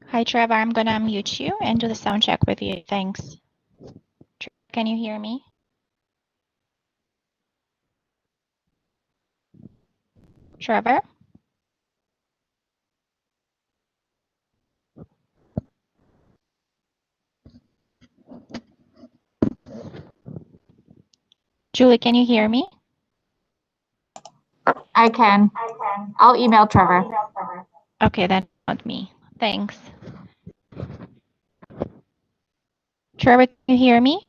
Hi, Trevor. I'm going to unmute you and do the sound check with you. Thanks. Can you hear me? Trevor? Julie, can you hear me? I can. I'll email Trevor. Okay, then not me. Thanks. Trevor, can you hear me?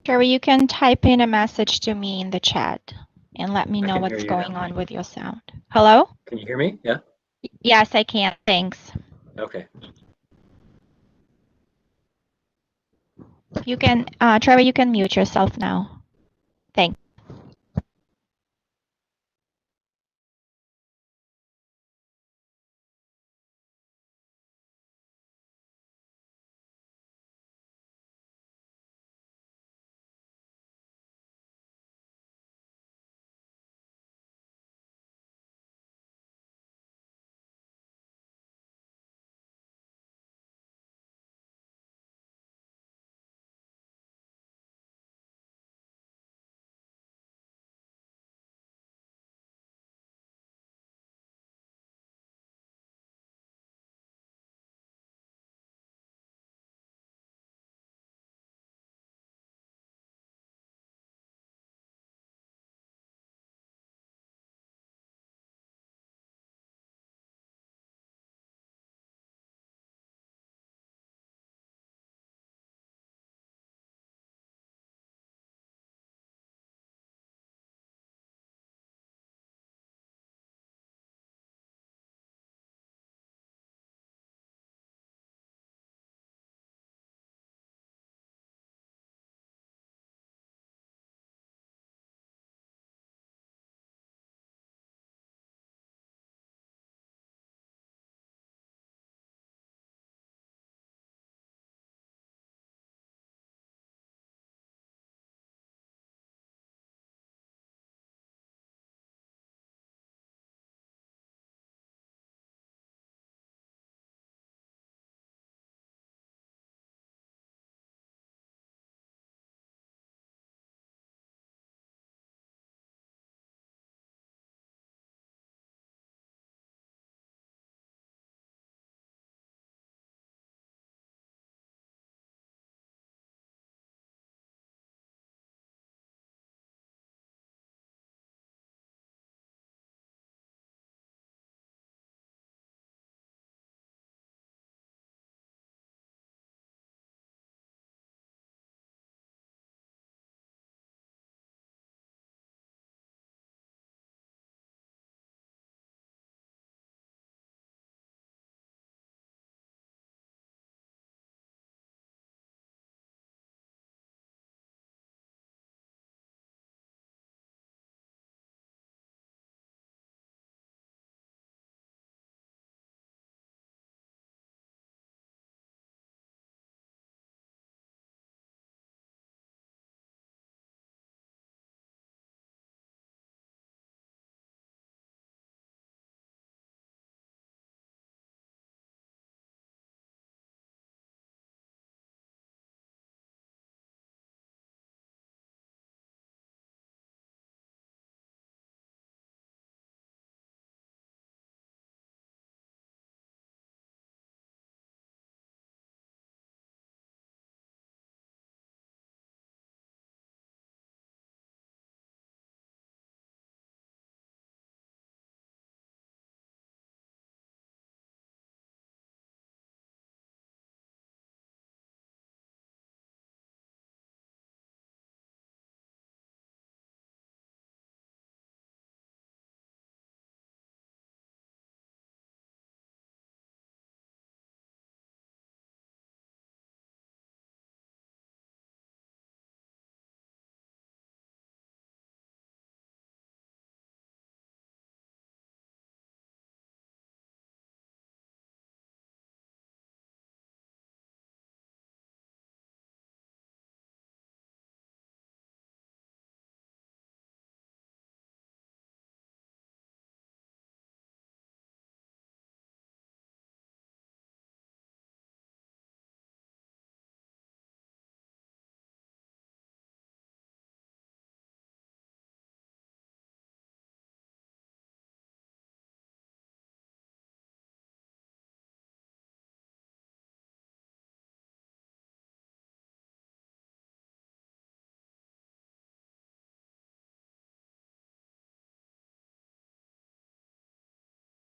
Trevor, you can type in a message to me in the chat and let me know what's going on with your sound. Hello? Can you hear me? Yeah? Yes, I can. Thanks. Okay. You can, Trevor, you can mute yourself now. Thanks.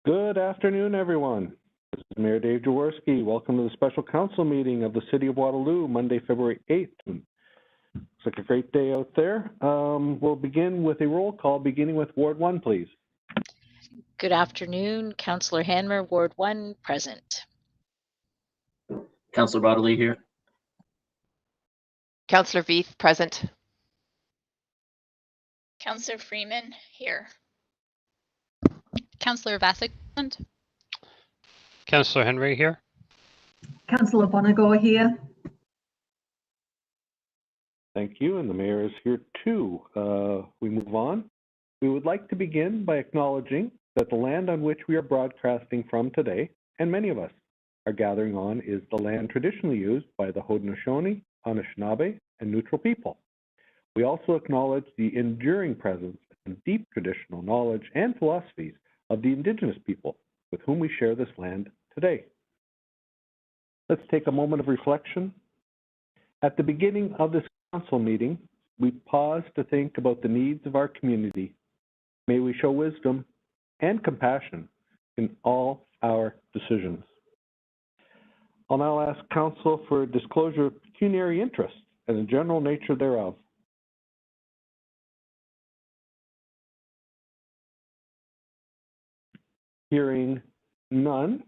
Good afternoon, everyone. This is Mayor Dave Jaworski. Welcome to the special council meeting of the City of Waterloo, Monday, February 8th. Looks like a great day out there. We'll begin with a roll call, beginning with Ward 1, please. Good afternoon, Councillor Hanmer, Ward 1, present. Councillor Waterloo here. Councillor Veith, present. Councillor Freeman, here. Councillor Vasic, present. Councillor Henry here. Councillor Bonagor here. Thank you, and the mayor is here too. We move on. We would like to begin by acknowledging that the land on which we are broadcasting from today, and many of us are gathering on, is the land traditionally used by the Haudenosaunee, Anishinaabe, and Neutral people. We also acknowledge the enduring presence and deep traditional knowledge and philosophies of the Indigenous people with whom we share this land today. Let's take a moment of reflection. At the beginning of this council meeting, we pause to think about the needs of our community. May we show wisdom and compassion in all our decisions. I'll now ask council for disclosure of pecuniary interest and the general nature thereof. Hearing none,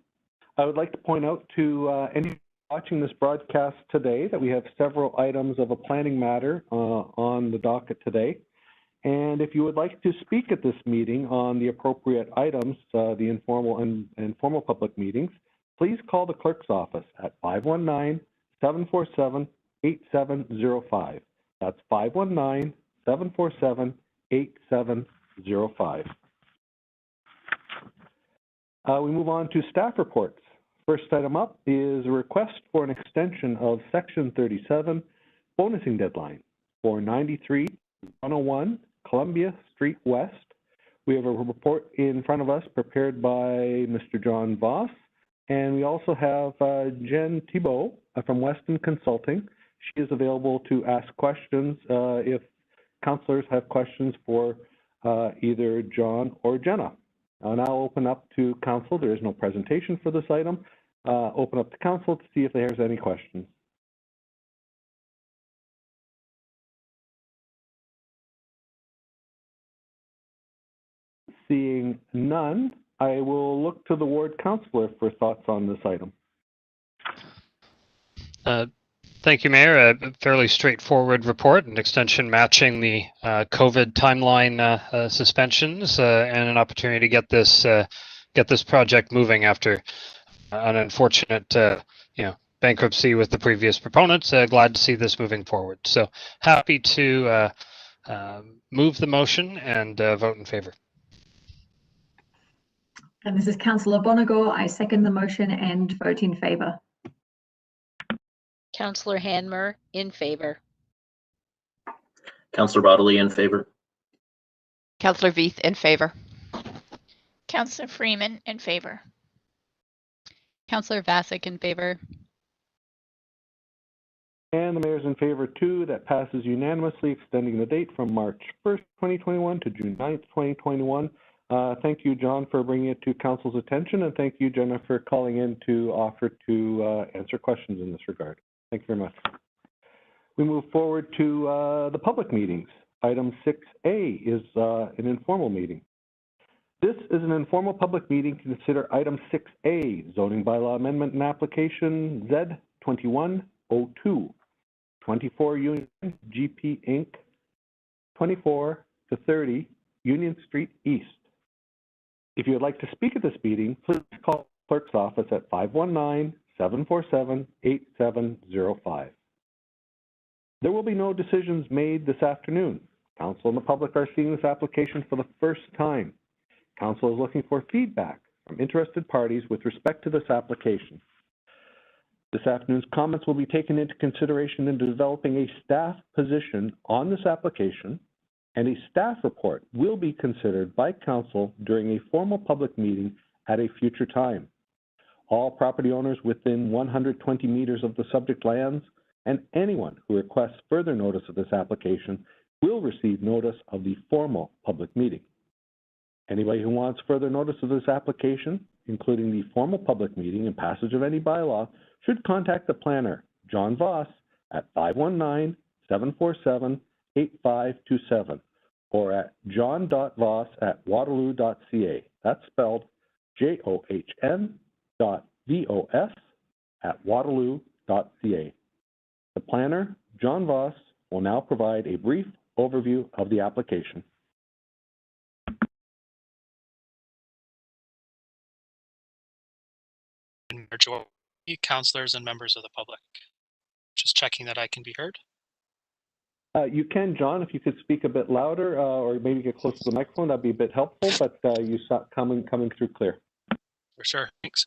I would like to point out to any watching this broadcast today that we have several items of a planning matter on the docket today. And if you would like to speak at this meeting on the appropriate items, the informal and formal public meetings, please call the clerk's office at 519-747-8705. That's 519-747-8705. We move on to staff reports. First item up is a request for an extension of Section 37 bonusing deadline for 93-101 Columbia Street West. We have a report in front of us prepared by Mr. John Voss, and we also have Jen Thibault from Weston Consulting. She is available to ask questions if councillors have questions for either John or Jenna. I'll now open up to council. There is no presentation for this item. Open up to council to see if there's any questions. Seeing none, I will look to the ward councillor for thoughts on this item. Thank you, Mayor. A fairly straightforward report, an extension matching the COVID timeline suspensions, and an opportunity to get this project moving after an unfortunate bankruptcy with the previous proponents. Glad to see this moving forward. So happy to move the motion and vote in favor. And this is Councillor Bonagor. I second the motion and vote in favour. Councillor Hanmer, in favor. Councillor Waterloo in favor. Councillor Veith, in favor. Councillor Freeman, in favor. Councillor Vasic, in favor. And the mayor's in favor too. That passes unanimously, extending the date from March 1st, 2021 to June 9th, 2021. Thank you, John, for bringing it to council's attention, and thank you, Jenna, for calling in to offer to answer questions in this regard. Thank you very much. We move forward to the public meetings. Item 6A is an informal meeting. This is an informal public meeting to consider item 6A, zoning bylaw amendment and application Z2102, 24 Union GP Inc., 24 to 30 Union Street East. If you would like to speak at this meeting, please call the clerk's office at 519-747-8705. There will be no decisions made this afternoon. Council and the public are seeing this application for the first time. Council is looking for feedback from interested parties with respect to this application. This afternoon's comments will be taken into consideration in developing a staff position on this application, and a staff report will be considered by council during a formal public meeting at a future time. All property owners within 120 meters of the subject lands and anyone who requests further notice of this application will receive notice of the formal public meeting. Anybody who wants further notice of this application, including the formal public meeting and passage of any bylaw, should contact the planner, John Voss, at 519-747-8527 or at john.voss@waterloo.ca. That's spelled JOHN.VOS@waterloo.ca. The planner, John Voss, will now provide a brief overview of the application. Majority, councillors, and members of the public. Just checking that I can be heard. You can, John, if you could speak a bit louder or maybe get close to the microphone, that'd be a bit helpful, but you saw coming through clear. For sure, thanks.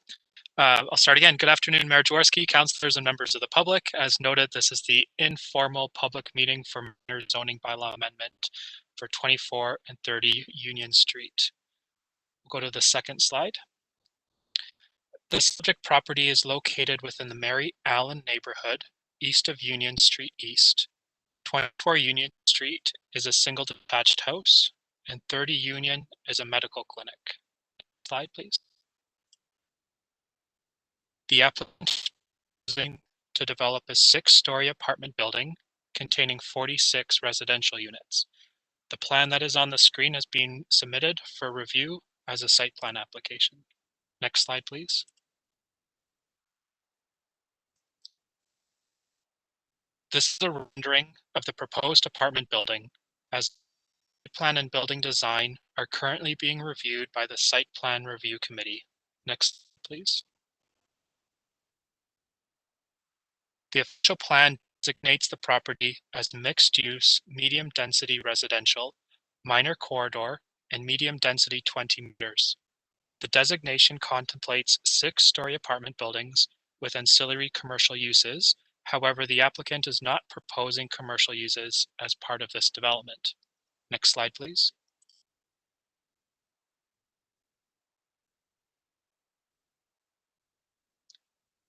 I'll start again. Good afternoon, Mayor Jaworski, councillors, and members of the public. As noted, this is the informal public meeting for minor zoning bylaw amendment for 24 and 30 Union Street. We'll go to the second slide. The subject property is located within the Mary Allen neighborhood, east of Union Street East. 24 Union Street is a single detached house, and 30 Union is a medical clinic. Slide, please. The applicant is proposing to develop a 6-story apartment building containing 46 residential units. The plan that is on the screen is being submitted for review as a site plan application. Next slide, please. This is a rendering of the proposed apartment building, as the plan and building design are currently being reviewed by the Site Plan Review Committee. Next, please. The official plan designates the property as mixed-use, medium-density residential, minor corridor, and medium-density 20 meters. The designation contemplates 6-story apartment buildings with ancillary commercial uses. However, the applicant is not proposing commercial uses as part of this development. Next slide, please.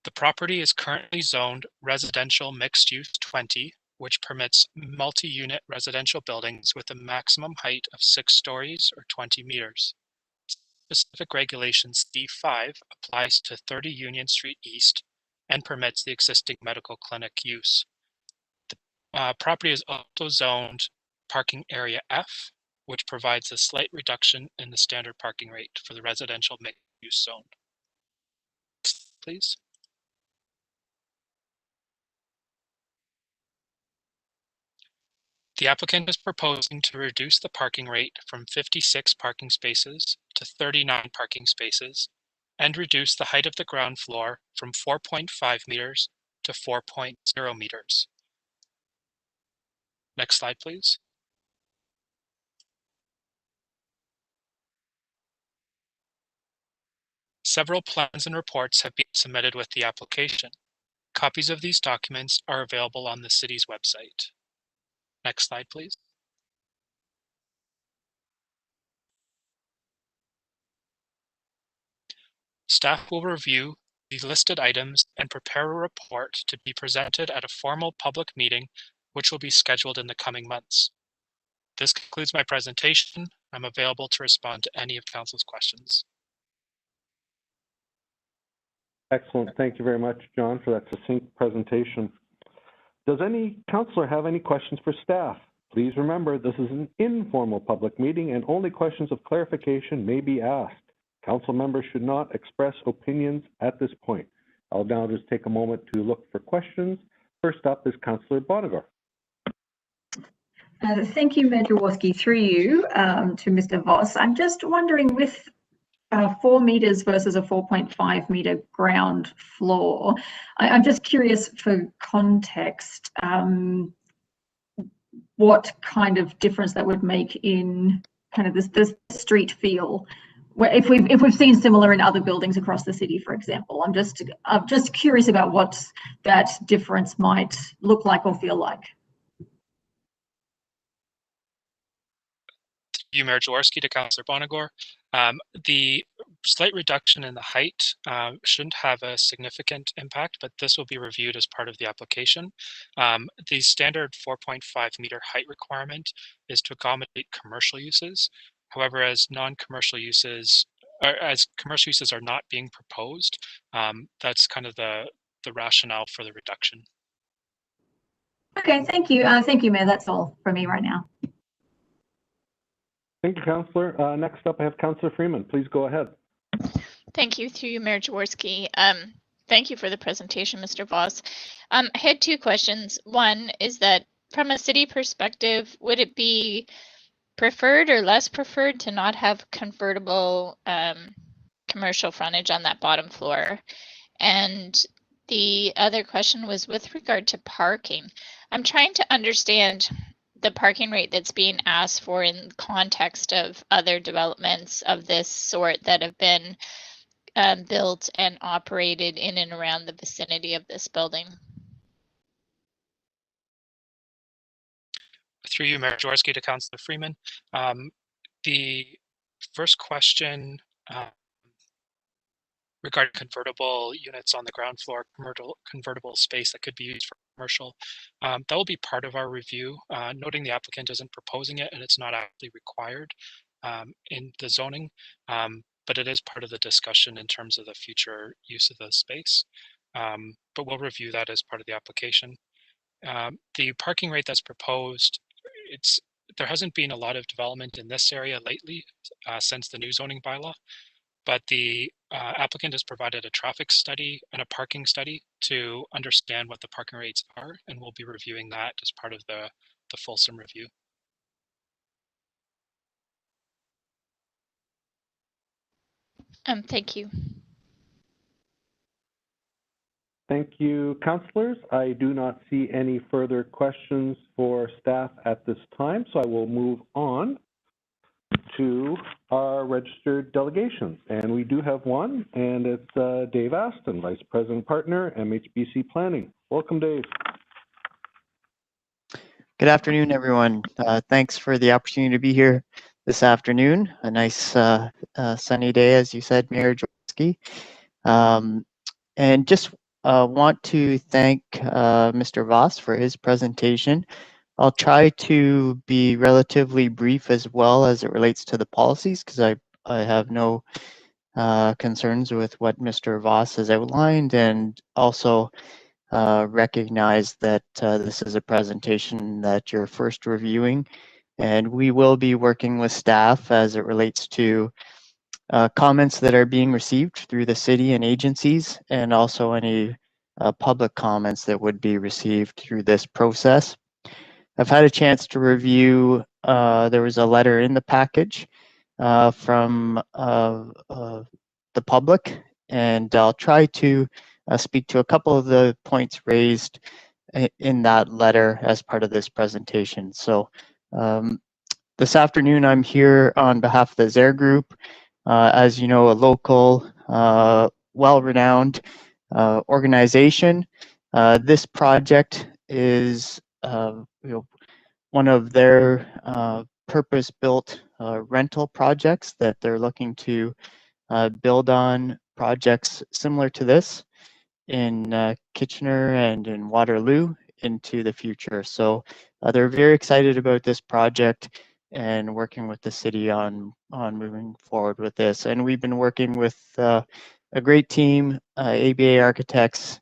The property is currently zoned residential mixed use 20, which permits multi-unit residential buildings with a maximum height of 6 stories or 20 meters. Specific regulations C5 applies to 30 Union Street East and permits the existing medical clinic use. The property is also zoned parking area F, which provides a slight reduction in the standard parking rate for the residential mixed use zone. Please. The applicant is proposing to reduce the parking rate from 56 parking spaces to 39 parking spaces and reduce the height of the ground floor from 4.5 meters to 4.0 meters. Next slide, please. Several plans and reports have been submitted with the application. Copies of these documents are available on the city's website. Next slide, please. Staff will review the listed items and prepare a report to be presented at a formal public meeting, which will be scheduled in the coming months. This concludes my presentation. I'm available to respond to any of Council's questions. Excellent. Thank you very much, John, for that succinct presentation. Does any councillor have any questions for staff? Please remember, this is an informal public meeting and only questions of clarification may be asked. Council members should not express opinions at this point. I'll now just take a moment to look for questions. First up is Councillor Bonnegar. Thank you, Mayor Jaworski, through you to Mr. Voss. I'm just wondering, with 4 meters versus a 4.5 meter ground floor, I'm just curious for context, what kind of difference that would make in kind of this street feel, where if we've seen similar in other buildings across the city, for example. I'm just curious about what that difference might look like or feel like. You, Mayor Jaworski, to Councillor Bonnegar. The slight reduction in the height shouldn't have a significant impact, but this will be reviewed as part of the application. The standard 4.5 meter height requirement is to accommodate commercial uses. However, as non-commercial uses, or as commercial uses are not being proposed, that's kind of the rationale for the reduction. Okay, thank you. Thank you, Mayor. That's all for me right now. Thank you, Councillor. Next up, I have Councillor Freeman. Please go ahead. Thank you, through you, Mayor Jaworski. Thank you for the presentation, Mr. Voss. I had two questions. One is that from a city perspective, would it be preferred or less preferred to not have convertible commercial frontage on that bottom floor? And the other question was with regard to parking. I'm trying to understand the parking rate that's being asked for in context of other developments of this sort that have been built and operated in and around the vicinity of this building. Through you, Mayor Jaworski, to Councillor Freeman. The first question regarding convertible units on the ground floor, convertible space that could be used for commercial, that will be part of our review, noting the applicant isn't proposing it and it's not actually required in the zoning, but it is part of the discussion in terms of the future use of the space. But we'll review that as part of the application. The parking rate that's proposed, there hasn't been a lot of development in this area lately since the new zoning bylaw, but the applicant has provided a traffic study and a parking study to understand what the parking rates are, and we'll be reviewing that as part of the fulsome review. Thank you. Thank you, councillors. I do not see any further questions for staff at this time, so I will move on to our registered delegations. And we do have one, and it's Dave Aston, Vice President Partner, MHBC Planning. Welcome, Dave. Good afternoon, everyone. Thanks for the opportunity to be here this afternoon. A nice sunny day, as you said, Mayor Jaworski. And just want to thank Mr. Voss for his presentation. I'll try to be relatively brief as well as it relates to the policies, because I have no concerns with what Mr. Voss has outlined, and also recognize that this is a presentation that you're first reviewing, and we will be working with staff as it relates to comments that are being received through the city and agencies, and also any public comments that would be received through this process. I've had a chance to review, there was a letter in the package from the public, and I'll try to speak to a couple of the points raised in that letter as part of this presentation. So this afternoon, I'm here on behalf of the ZARE Group, as you know, a local, well-renowned organization. This project is one of their purpose-built rental projects that they're looking to build on projects similar to this in Kitchener and in Waterloo into the future. So they're very excited about this project and working with the city on moving forward with this. And we've been working with a great team, ABA Architects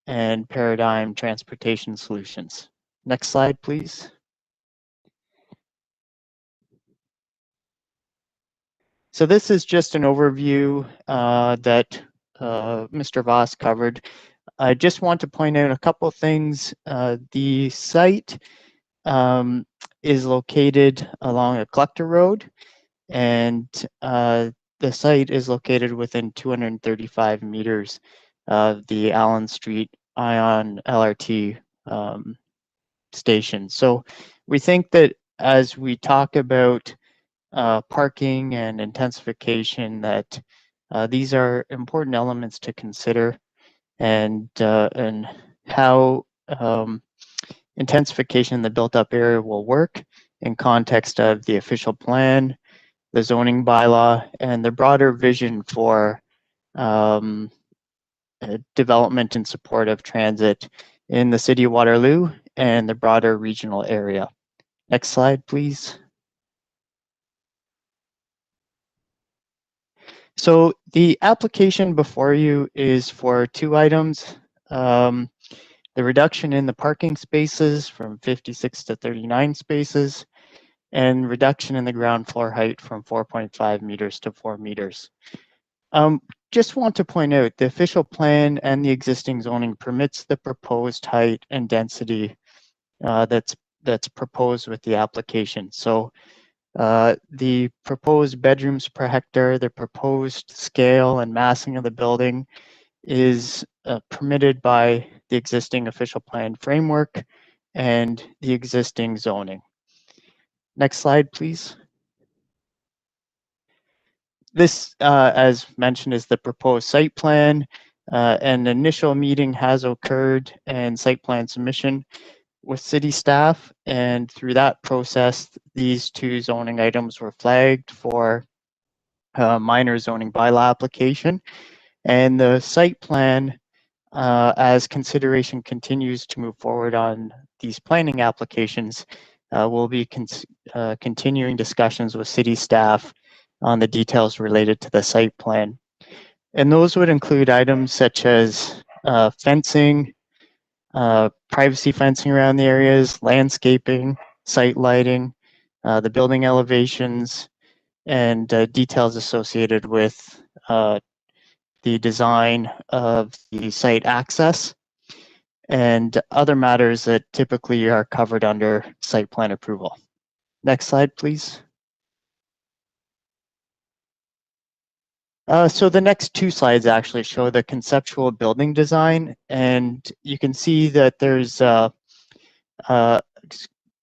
and Paradigm Transportation Solutions. Next slide, please. So this is just an overview that Mr. Voss covered. I just want to point out a couple of things. The site is located along a collector road, and the site is located within 235 meters of the Allen Street Ion LRT station. So we think that as we talk about parking and intensification, that these are important elements to consider, and how intensification in the built-up area will work in context of the official plan, the zoning bylaw, and the broader vision for development in support of transit in the city of Waterloo and the broader regional area. Next slide, please. So the application before you is for 2 items. The reduction in the parking spaces from 56 to 39 spaces, and reduction in the ground floor height from 4.5 meters to 4 meters. Just want to point out the official plan and the existing zoning permits the proposed height and density that's proposed with the application. So the proposed bedrooms per hectare, the proposed scale and massing of the building is permitted by the existing official plan framework and the existing zoning. Next slide, please. This, as mentioned, is the proposed site plan. An initial meeting has occurred and site plan submission with city staff. And through that process, these 2 zoning items were flagged for minor zoning bylaw application. And the site plan, as consideration continues to move forward on these planning applications, we'll be continuing discussions with city staff on the details related to the site plan. And those would include items such as fencing, privacy fencing around the areas, landscaping, site lighting, the building elevations, and details associated with the design of the site access, and other matters that typically are covered under site plan approval. Next slide, please. So the next 2 slides actually show the conceptual building design, and you can see that there's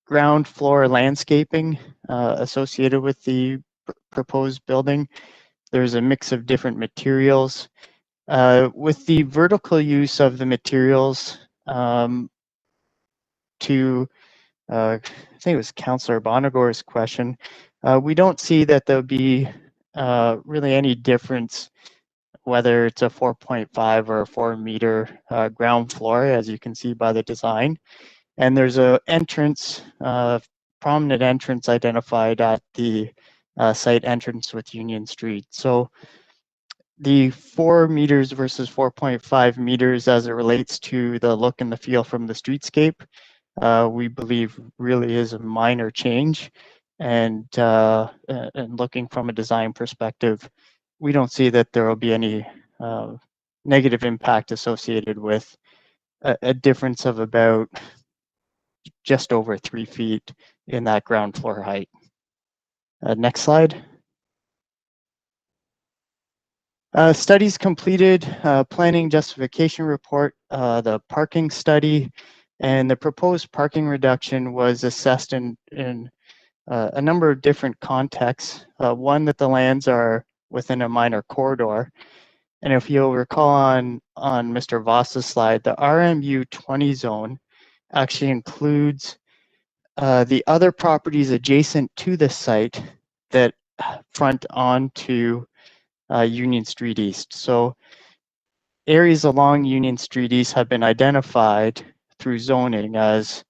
ground floor landscaping associated with the proposed building. There's a mix of different materials. With the vertical use of the materials I think it was Councillor Bonagor's question, we don't see that there'll be really any difference whether it's a 4.5 or a 4 meter ground floor, as you can see by the design. And there's a entrance, prominent entrance identified at the site entrance with Union Street. So the 4 meters versus 4.5 meters as it relates to the look and the feel from the streetscape, we believe really is a minor change. And looking from a design perspective, we don't see that there will be any negative impact associated with a difference of about just over 3 feet in that ground floor height. Next slide. Studies completed, planning justification report, the parking study, and the proposed parking reduction was assessed in a number of different contexts. One, that the lands are within a minor corridor. And if you'll recall on Mr. Voss's slide, the RMU 20 zone actually includes the other properties adjacent to the site that front onto Union Street East. So areas along Union Street East have been identified through zoning as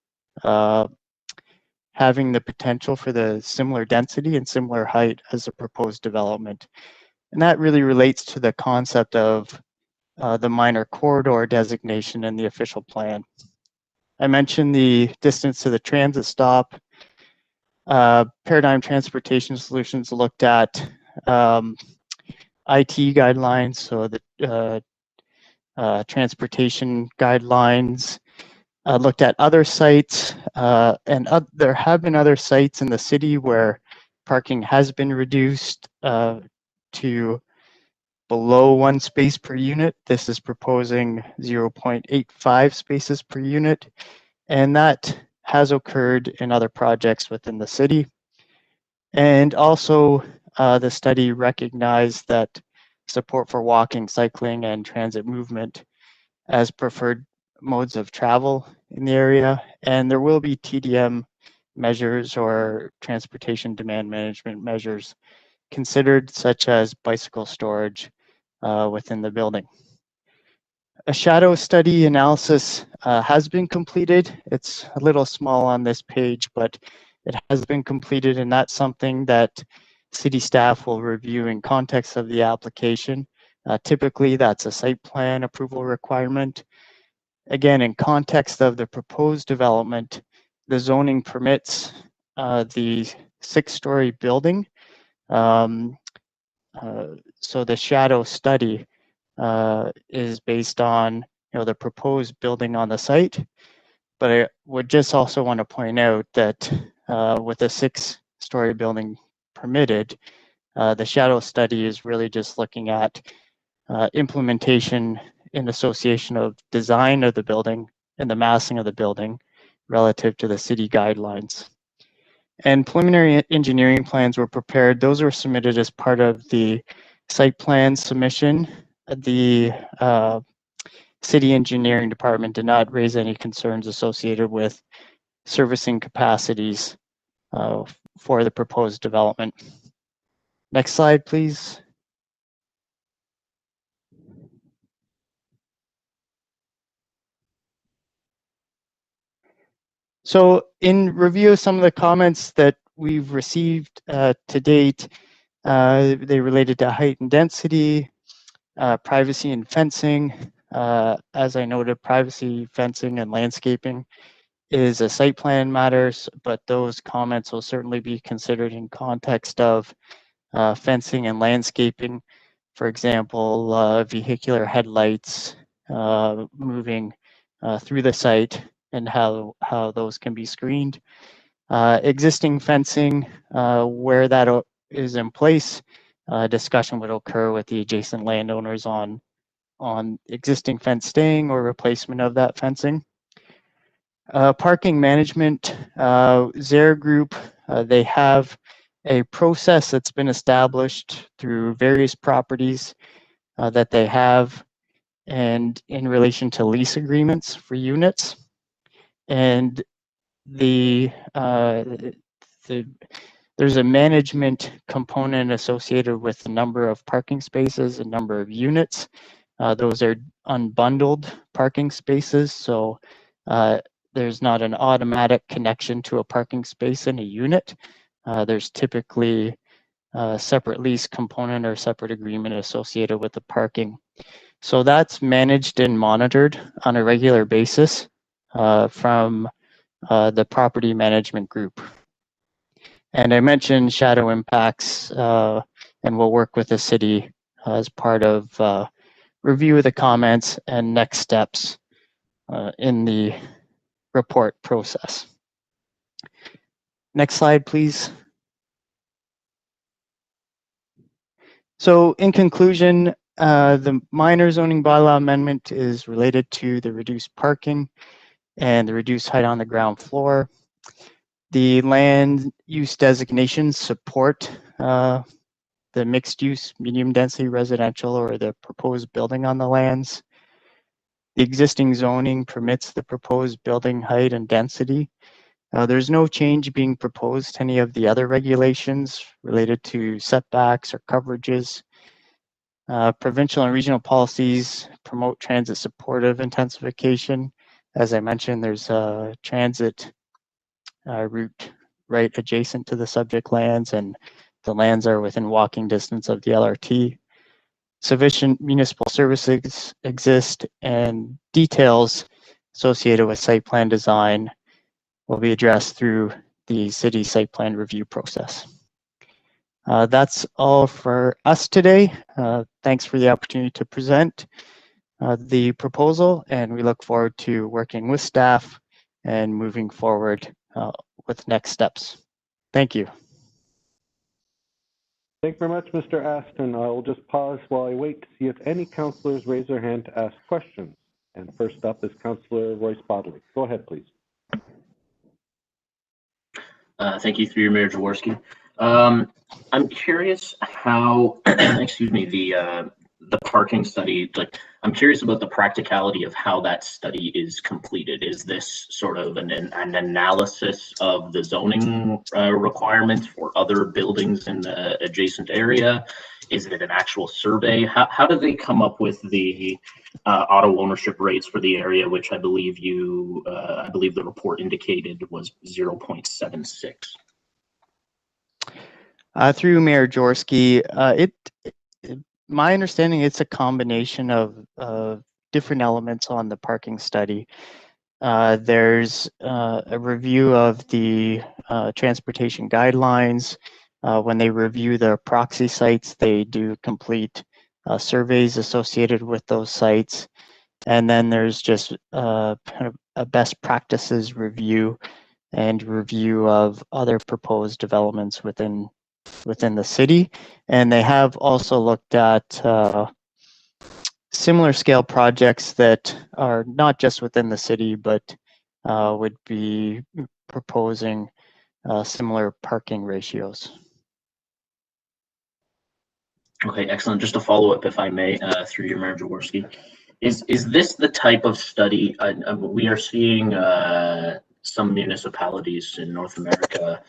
having the potential for the similar density and similar height as the proposed development. And that really relates to the concept of the minor corridor designation in the official plan. I mentioned the distance to the transit stop. Paradigm Transportation Solutions looked at IT guidelines, so the transportation guidelines, looked at other sites, and there have been other sites in the city where parking has been reduced to below 1 space per unit. This is proposing 0.85 spaces per unit, and that has occurred in other projects within the city. And also, the study recognized that support for walking, cycling, and transit movement as preferred modes of travel in the area, and there will be TDM measures or transportation demand management measures considered, such as bicycle storage within the building. A shadow study analysis has been completed. It's a little small on this page, but it has been completed, and that's something that city staff will review in context of the application. Typically, that's a site plan approval requirement. Again, in context of the proposed development, the zoning permits the 6-story building. So the shadow study is based on the proposed building on the site. But I would just also want to point out that with a 6-story building permitted, the shadow study is really just looking at implementation in association of design of the building and the massing of the building relative to the city guidelines. And preliminary engineering plans were prepared. Those were submitted as part of the site plan submission. The city engineering department did not raise any concerns associated with servicing capacities for the proposed development. Next slide, please. So in review of some of the comments that we've received to date, they related to height and density, privacy and fencing. As I noted, privacy, fencing, and landscaping is a site plan matters, but those comments will certainly be considered in context of fencing and landscaping. For example, vehicular headlights moving through the site and how those can be screened. Existing fencing, where that is in place, discussion would occur with the adjacent landowners on existing fence staying or replacement of that fencing. Parking management, Zare Group, they have a process that's been established through various properties that they have and in relation to lease agreements for units. And there's a management component associated with the number of parking spaces and number of units. Those are unbundled parking spaces, so there's not an automatic connection to a parking space in a unit. There's typically a separate lease component or separate agreement associated with the parking. So that's managed and monitored on a regular basis from the property management group. And I mentioned shadow impacts, and we'll work with the city as part of review of the comments and next steps in the report process. Next slide, please. So in conclusion, the minor zoning bylaw amendment is related to the reduced parking and the reduced height on the ground floor. The land use designations support the mixed use medium density residential or the proposed building on the lands. The existing zoning permits the proposed building height and density. There's no change being proposed to any of the other regulations related to setbacks or coverages. Provincial and regional policies promote transit supportive intensification. As I mentioned, there's a transit route right adjacent to the subject lands, and the lands are within walking distance of the LRT. Sufficient municipal services exist, and details associated with site plan design will be addressed through the city site plan review process. That's all for us today. Thanks for the opportunity to present the proposal, and we look forward to working with staff and moving forward with next steps. Thank you. Thank you very much, Mr. Aston. I'll just pause while I wait to see if any councillors raise their hand to ask questions. And first up is Councillor Royce Bodley. Go ahead, please. Thank you through your Mayor Jaworski. I'm curious how, excuse me, the parking study, like, I'm curious about the practicality of how that study is completed. Is this sort of an analysis of the zoning requirements for other buildings in the adjacent area? Is it an actual survey? How do they come up with the auto ownership rates for the area, which I believe I believe the report indicated was 0.76? Through Mayor Jaworski, my understanding, it's a combination of different elements on the parking study. There's a review of the transportation guidelines. When they review the proxy sites, they do complete surveys associated with those sites. And then there's just kind of a best practices review and review of other proposed developments within the city. And they have also looked at similar scale projects that are not just within the city, but would be proposing similar parking ratios. Okay, excellent. Just a follow up, if I may, through your Mayor Jaworski. Is this the type of study we are seeing some municipalities in North America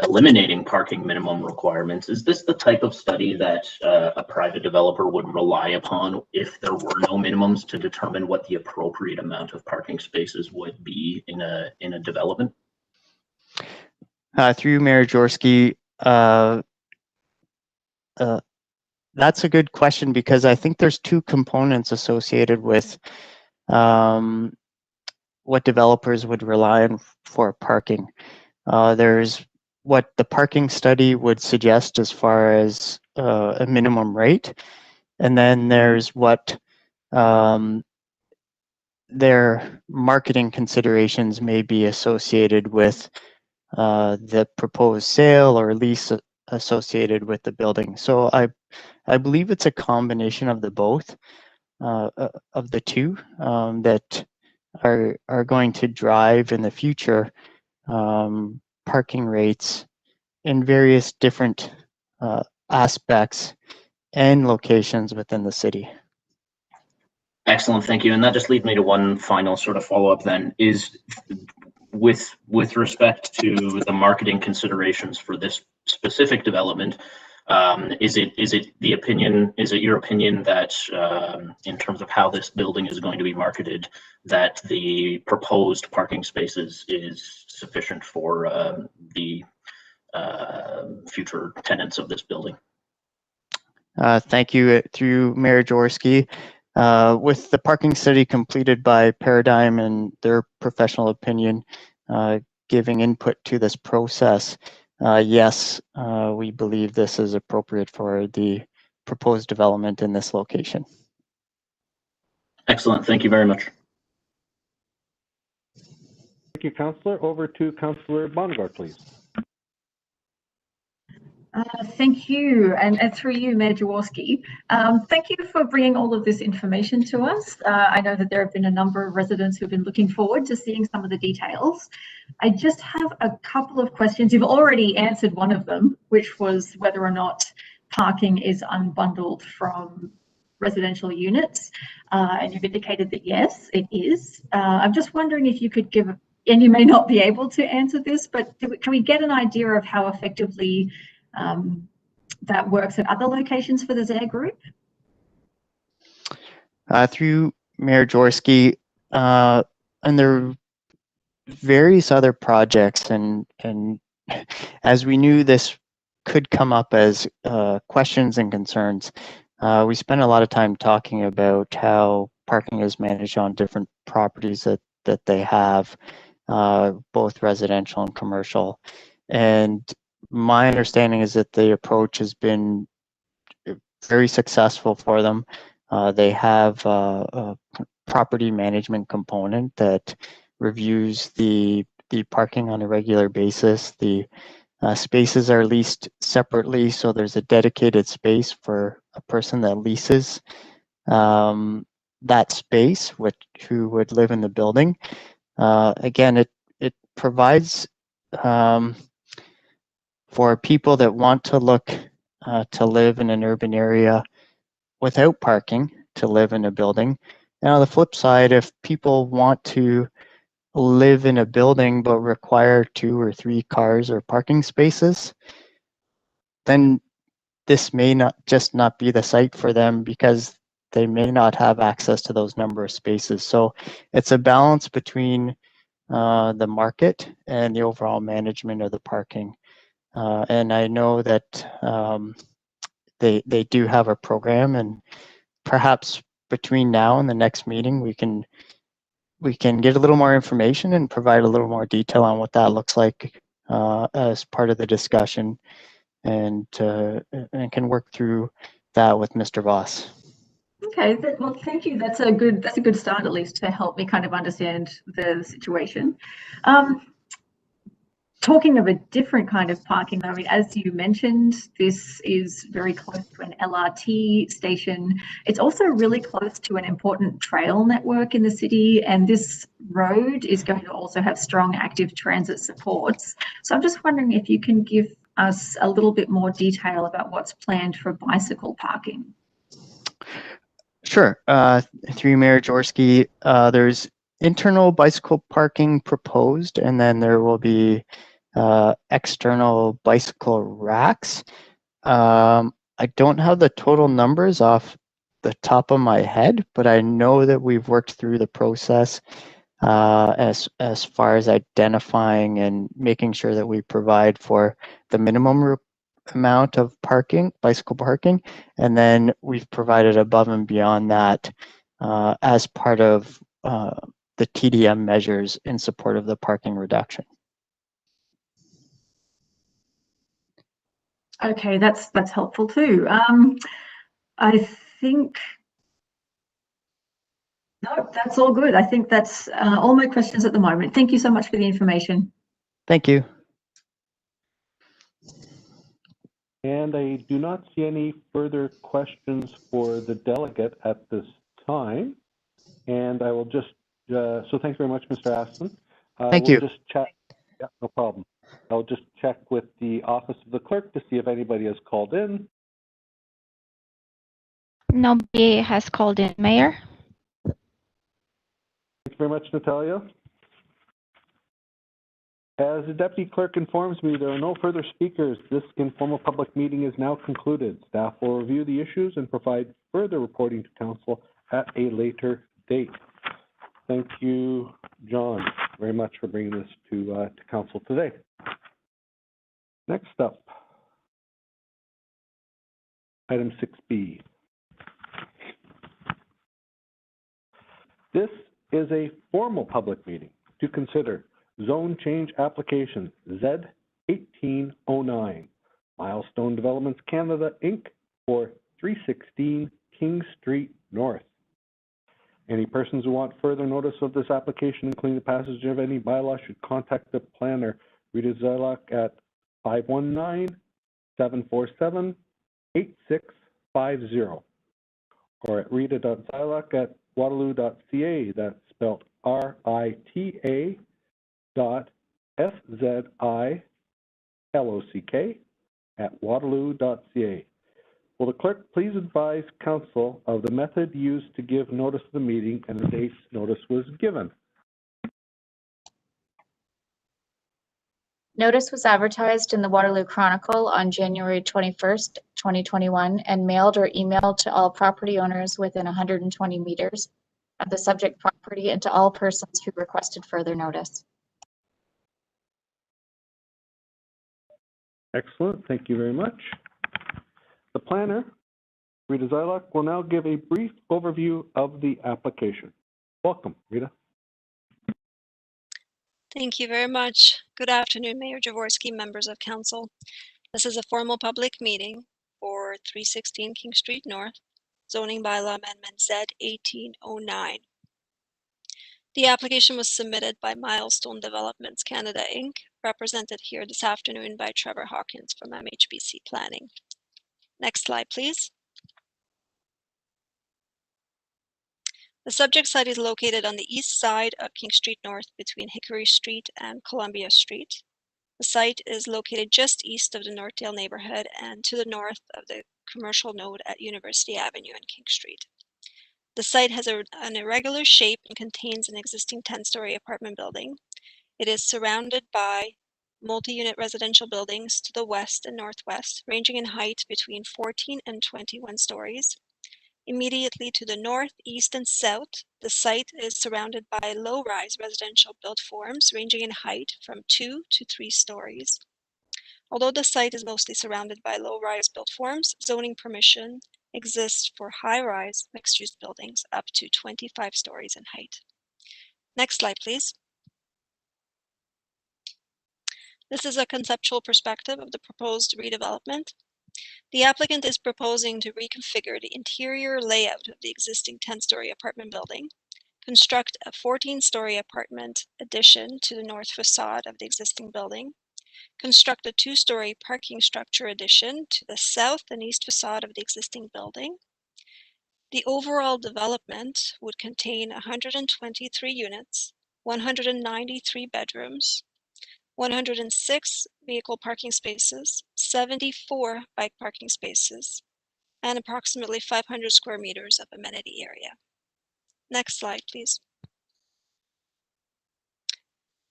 eliminating parking minimum requirements? Is this the type of study that a private developer would rely upon if there were no minimums to determine what the appropriate amount of parking spaces would be in a development? Through Mayor Jaworski, that's a good question, because I think there's two components associated with what developers would rely on for parking. There's what the parking study would suggest as far as a minimum rate, and then there's what their marketing considerations may be associated with the proposed sale or lease associated with the building. So I believe it's a combination of the both of the two that are going to drive in the future parking rates in various different aspects and locations within the city. Excellent, thank you. And that just leads me to one final sort of follow-up then, is with respect to the marketing considerations for this specific development, is it your opinion that in terms of how this building is going to be marketed, that the proposed parking spaces is sufficient for the future tenants of this building? Thank you. Through Mayor Jaworski, with the parking study completed by Paradigm and their professional opinion giving input to this process, yes, we believe this is appropriate for the proposed development in this location. Excellent. Thank you very much. Thank you, Councillor. Over to Councillor Bongard, please. Thank you, and through you, Mayor Jaworski. Thank you for bringing all of this information to us. I know that there have been a number of residents who've been looking forward to seeing some of the details. I just have a couple of questions. You've already answered one of them, which was whether or not parking is unbundled from residential units, and you've indicated that yes, it is. I'm just wondering if you could give, and you may not be able to answer this, but can we get an idea of how effectively that works at other locations for the ZAIR Group? Through Mayor Jaworski, and there are various other projects, and as we knew this could come up as questions and concerns, we spent a lot of time talking about how parking is managed on different properties that they have, both residential and commercial. And my understanding is that the approach has been very successful for them. They have a property management component that reviews the parking on a regular basis. The spaces are leased separately, so there's a dedicated space for a person that leases that space, who would live in the building. Again, it provides for people that want to look to live in an urban area without parking, to live in a building. And on the flip side, if people want to live in a building but require 2 or 3 cars or parking spaces, then this may not be the site for them, because they may not have access to those number of spaces. So it's a balance between the market and the overall management of the parking. And I know that they do have a program, and perhaps between now and the next meeting, we can get a little more information and provide a little more detail on what that looks like as part of the discussion, and can work through that with Mr. Voss. Okay, well, thank you. That's a good start, at least, to help me kind of understand the situation. Talking of a different kind of parking, I mean, as you mentioned, this is very close to an LRT station. It's also really close to an important trail network in the city, and this road is going to also have strong active transit supports. So I'm just wondering if you can give us a little bit more detail about what's planned for bicycle parking. Sure. Through Mayor Jaworski, there's internal bicycle parking proposed, and then there will be external bicycle racks. I don't have the total numbers off the top of my head, but I know that we've worked through the process as far as identifying and making sure that we provide for the minimum amount of parking, bicycle parking, and then we've provided above and beyond that as part of the TDM measures in support of the parking reduction. Okay, that's helpful too. I think, no, that's all good. I think that's all my questions at the moment. Thank you so much for the information. Thank you. And I do not see any further questions for the delegate at this time. And I will just, so thanks very much, Mr. Aston. Thank you. We'll just check, yeah, no problem. I'll just check with the office of the clerk to see if anybody has called in. Nobody has called in, Mayor. Thanks very much, Natalia. As the deputy clerk informs me, there are no further speakers. This informal public meeting is now concluded. Staff will review the issues and provide further reporting to council at a later date. Thank you, John, very much for bringing this to council today. Next up, item 6B. This is a formal public meeting to consider zone change application Z1809, Milestone Developments Canada, Inc. for 316 King Street North. Any persons who want further notice of this application, including the passage of any bylaw, should contact the planner, Rita Zylak, at 519-747-8650 or at rita.zylak@waterloo.ca. That's spelled RITA.SZILOCK@waterloo.ca. Will the clerk please advise council of the method used to give notice of the meeting and the dates notice was given? Notice was advertised in the Waterloo Chronicle on January 21st, 2021, and mailed or emailed to all property owners within 120 meters of the subject property and to all persons who requested further notice. Excellent, thank you very much. The planner, Rita Zylak, will now give a brief overview of the application. Welcome, Rita. Thank you very much. Good afternoon, Mayor Jaworski, members of council. This is a formal public meeting for 316 King Street North, zoning bylaw amendment Z1809. The application was submitted by Milestone Developments Canada, Inc., represented here this afternoon by Trevor Hawkins from MHBC Planning. Next slide, please. The subject site is located on the east side of King Street North between Hickory Street and Columbia Street. The site is located just east of the Northdale neighborhood and to the north of the commercial node at University Avenue and King Street. The site has an irregular shape and contains an existing 10-story apartment building. It is surrounded by multi-unit residential buildings to the west and northwest, ranging in height between 14 and 21 stories. Immediately to the north, east, and south, the site is surrounded by low-rise residential built forms ranging in height from 2 to 3 stories. Although the site is mostly surrounded by low-rise built forms, zoning permission exists for high-rise mixed-use buildings up to 25 stories in height. Next slide, please. This is a conceptual perspective of the proposed redevelopment. The applicant is proposing to reconfigure the interior layout of the existing 10-story apartment building, construct a 14-story apartment addition to the north facade of the existing building, construct a 2-story parking structure addition to the south and east facade of the existing building. The overall development would contain 123 units, 193 bedrooms, 106 vehicle parking spaces, 74 bike parking spaces, and approximately 500 square meters of amenity area. Next slide, please.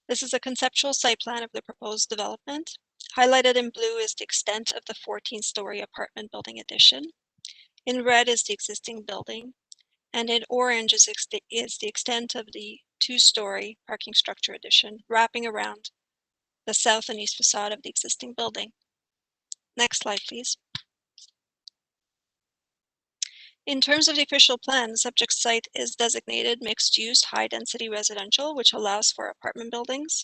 This is a conceptual site plan of the proposed development. Highlighted in blue is the extent of the 14-story apartment building addition. In red is the existing building, and in orange is the extent of the 2-story parking structure addition wrapping around the south and east facade of the existing building. Next slide, please. In terms of the official plan, the subject site is designated mixed-use high-density residential, which allows for apartment buildings,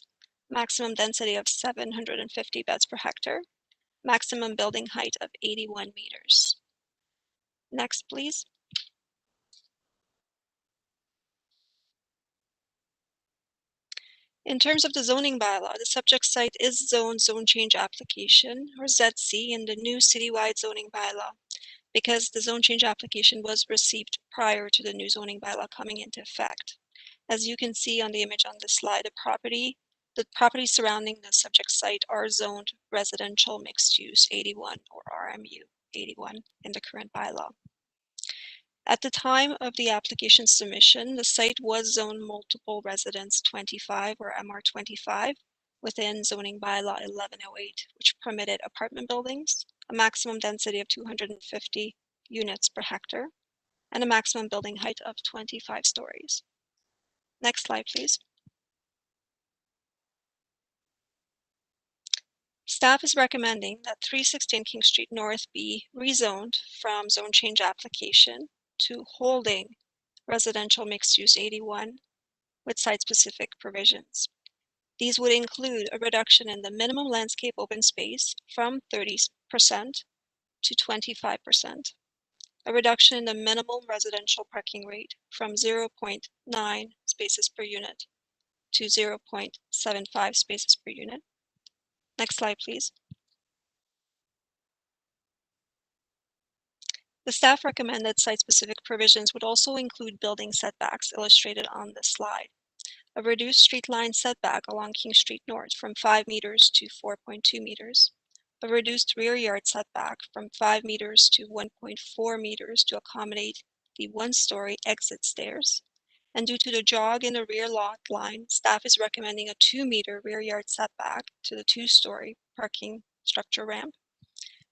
maximum density of 750 beds per hectare, maximum building height of 81 meters. Next, please. In terms of the zoning bylaw, the subject site is zoned zone change application, or ZC, in the new citywide zoning bylaw, because the zone change application was received prior to the new zoning bylaw coming into effect. As you can see on the image on this slide, the property surrounding the subject site are zoned residential mixed use 81 or RMU 81 in the current bylaw. At the time of the application submission, the site was zoned multiple residence 25 or MR25 within zoning bylaw 1108, which permitted apartment buildings, a maximum density of 250 units per hectare, and a maximum building height of 25 stories. Next slide, please. Staff is recommending that 316 King Street North be rezoned from zone change application to holding residential mixed use 81 with site-specific provisions. These would include a reduction in the minimum landscape open space from 30% to 25%, a reduction in the minimum residential parking rate from 0.9 spaces per unit to 0.75 spaces per unit. Next slide, please. The staff recommended site-specific provisions would also include building setbacks illustrated on this slide. A reduced street line setback along King Street North from 5 meters to 4.2 meters. A reduced rear yard setback from 5 meters to 1.4 meters to accommodate the 1-story exit stairs. And due to the jog in the rear lot line, staff is recommending a 2-meter rear yard setback to the 2-story parking structure ramp,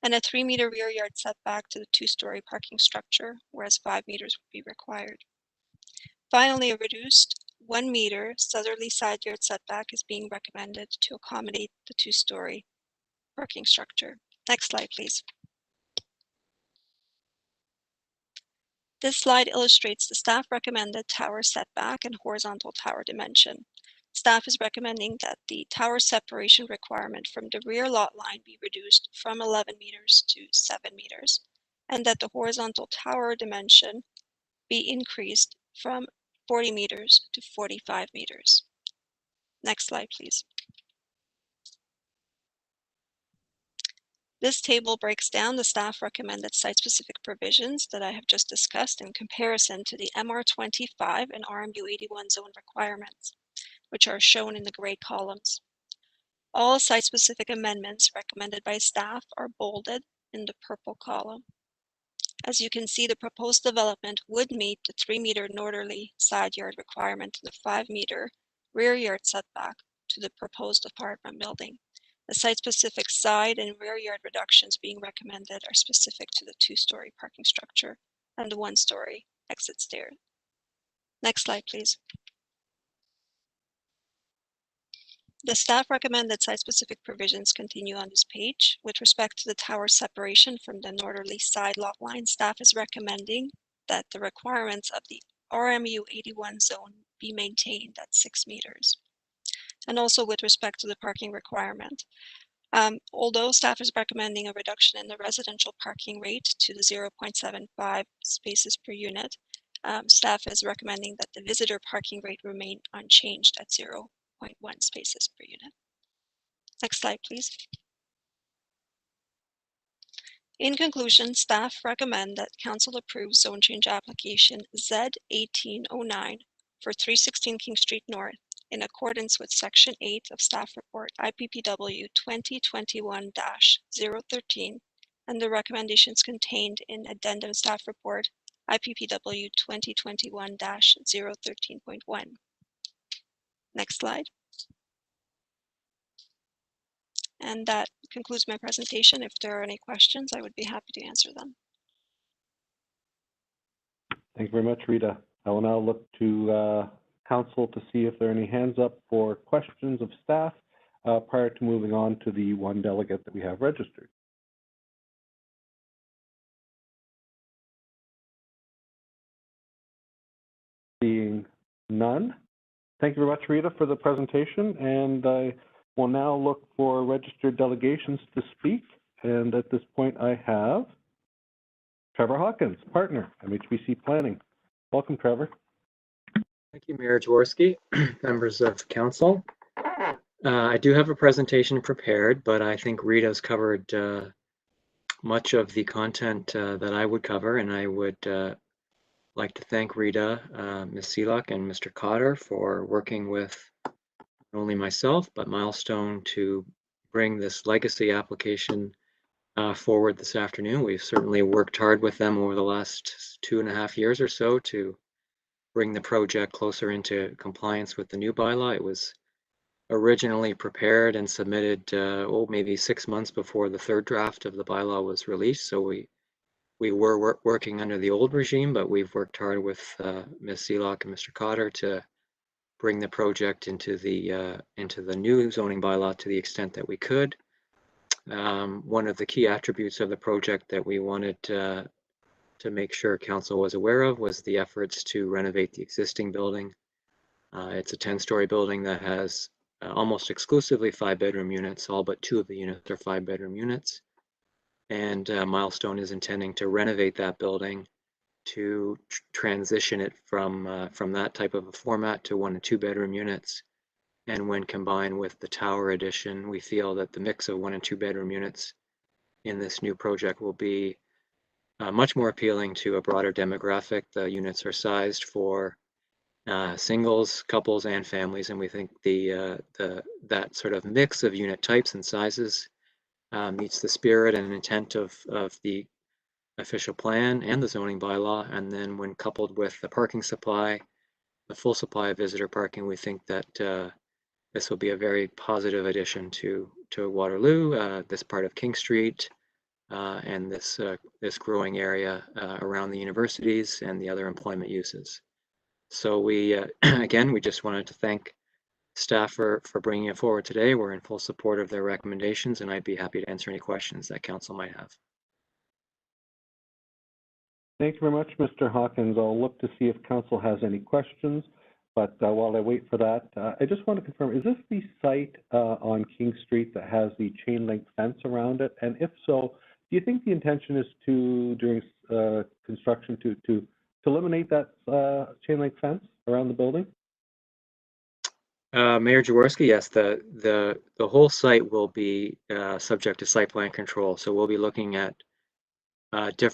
and a 3-meter rear yard setback to the 2-story parking structure, whereas 5 meters would be required. Finally, a reduced 1-meter southerly side yard setback is being recommended to accommodate the 2-story parking structure. Next slide, please. This slide illustrates the staff recommended tower setback and horizontal tower dimension. Staff is recommending that the tower separation requirement from the rear lot line be reduced from 11 meters to 7 meters, and that the horizontal tower dimension be increased from 40 meters to 45 meters. Next slide, please. This table breaks down the staff recommended site-specific provisions that I have just discussed in comparison to the MR25 and RMU 81 zone requirements, which are shown in the gray columns. All site-specific amendments recommended by staff are bolded in the purple column. As you can see, the proposed development would meet the 3-meter northerly side yard requirement and the 5-meter rear yard setback to the proposed apartment building. The site-specific side and rear yard reductions being recommended are specific to the 2-story parking structure and the 1-story exit stair. Next slide, please. The staff recommend that site-specific provisions continue on this page. With respect to the tower separation from the northerly side lot line, staff is recommending that the requirements of the RMU 81 zone be maintained at 6 meters. And also with respect to the parking requirement. Although staff is recommending a reduction in the residential parking rate to the 0.75 spaces per unit, staff is recommending that the visitor parking rate remain unchanged at 0.1 spaces per unit. Next slide, please. In conclusion, staff recommend that Council approve zone change application Z1809 for 316 King Street North in accordance with Section 8 of Staff Report IPPW 2021-013 and the recommendations contained in Addendum Staff Report IPPW 2021-013.1. Next slide. And that concludes my presentation. If there are any questions, I would be happy to answer them. Thank you very much, Rita. I will now look to Council to see if there are any hands up for questions of staff prior to moving on to the one delegate that we have registered. Seeing none. Thank you very much, Rita, for the presentation, and I will now look for registered delegations to speak. And at this point, I have Trevor Hawkins, partner, MHBC Planning. Welcome, Trevor. Thank you, Mayor Jaworski, members of council. I do have a presentation prepared, but I think Rita's covered much of the content that I would cover, and I would like to thank Rita, Ms. Seelock, and Mr. Cotter for working with not only myself, but Milestone to bring this legacy application forward this afternoon. We've certainly worked hard with them over the last 2.5 years or so to bring the project closer into compliance with the new bylaw. It was originally prepared and submitted maybe 6 months before the third draft of the bylaw was released. So we were working under the old regime, but we've worked hard with Ms. Seelock and Mr. Cotter to bring the project into the new zoning bylaw to the extent that we could. One of the key attributes of the project that we wanted to make sure council was aware of was the efforts to renovate the existing building. It's a 10-story building that has almost exclusively 5-bedroom units. All but 2 of the units are 5-bedroom units. And Milestone is intending to renovate that building to transition it from that type of a format to 1- and 2-bedroom units. And when combined with the tower addition, we feel that the mix of 1- and 2-bedroom units in this new project will be much more appealing to a broader demographic. The units are sized for singles, couples, and families, and we think that sort of mix of unit types and sizes meets the spirit and intent of the official plan and the zoning bylaw. And then when coupled with the parking supply, the full supply of visitor parking, we think that this will be a very positive addition to Waterloo, this part of King Street, and this growing area around the universities and the other employment uses. So we, again, we just wanted to thank staff for bringing it forward today. We're in full support of their recommendations, and I'd be happy to answer any questions that council might have. Thank you very much, Mr. Hawkins. I'll look to see if council has any questions, but while I wait for that, I just want to confirm, is this the site on King Street that has the chain link fence around it? And if so, do you think the intention is to, during construction, to eliminate that chain link fence around the building? Mayor Jaworski, yes, the whole site will be subject to site plan control. So we'll be looking at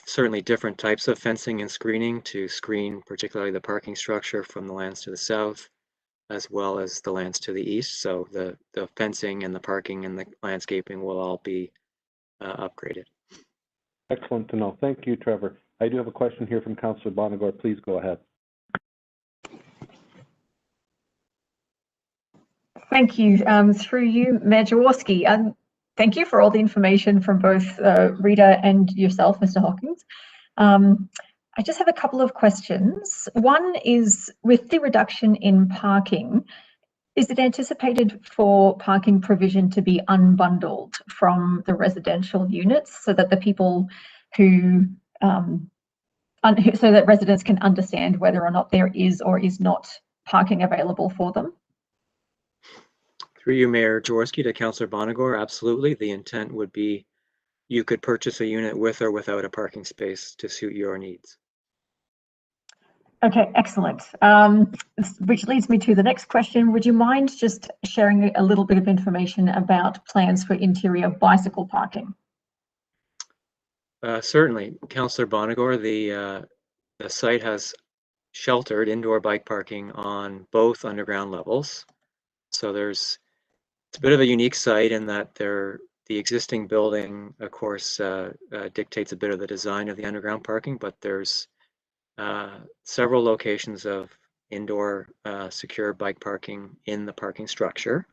certainly different types of fencing and screening to screen particularly the parking structure from the lands to the south, as well as the lands to the east. So the fencing and the parking and the landscaping will all be upgraded. Excellent to know. Thank you, Trevor. I do have a question here from Councillor Bonagor. Please go ahead. Thank you. Through you, Mayor Jaworski. Thank you for all the information from both Rita and yourself, Mr. Hawkins. I just have a couple of questions. One is, with the reduction in parking, Is it anticipated for parking provision to be unbundled from the residential units so that the people who, so that residents can understand whether or not there is or is not parking available for them? Through you, Mayor Jaworski, to Councillor Bonagor, absolutely. The intent would be you could purchase a unit with or without a parking space to suit your needs. Okay, excellent. Which leads me to the next question. Would you mind just sharing a little bit of information about plans for interior bicycle parking? Certainly. Councillor Bonagor, the site has sheltered indoor bike parking on both underground levels. So it's a bit of a unique site in that the existing building, of course, dictates a bit of the design of the underground parking, but there's several locations of indoor secure bike parking in the parking structure.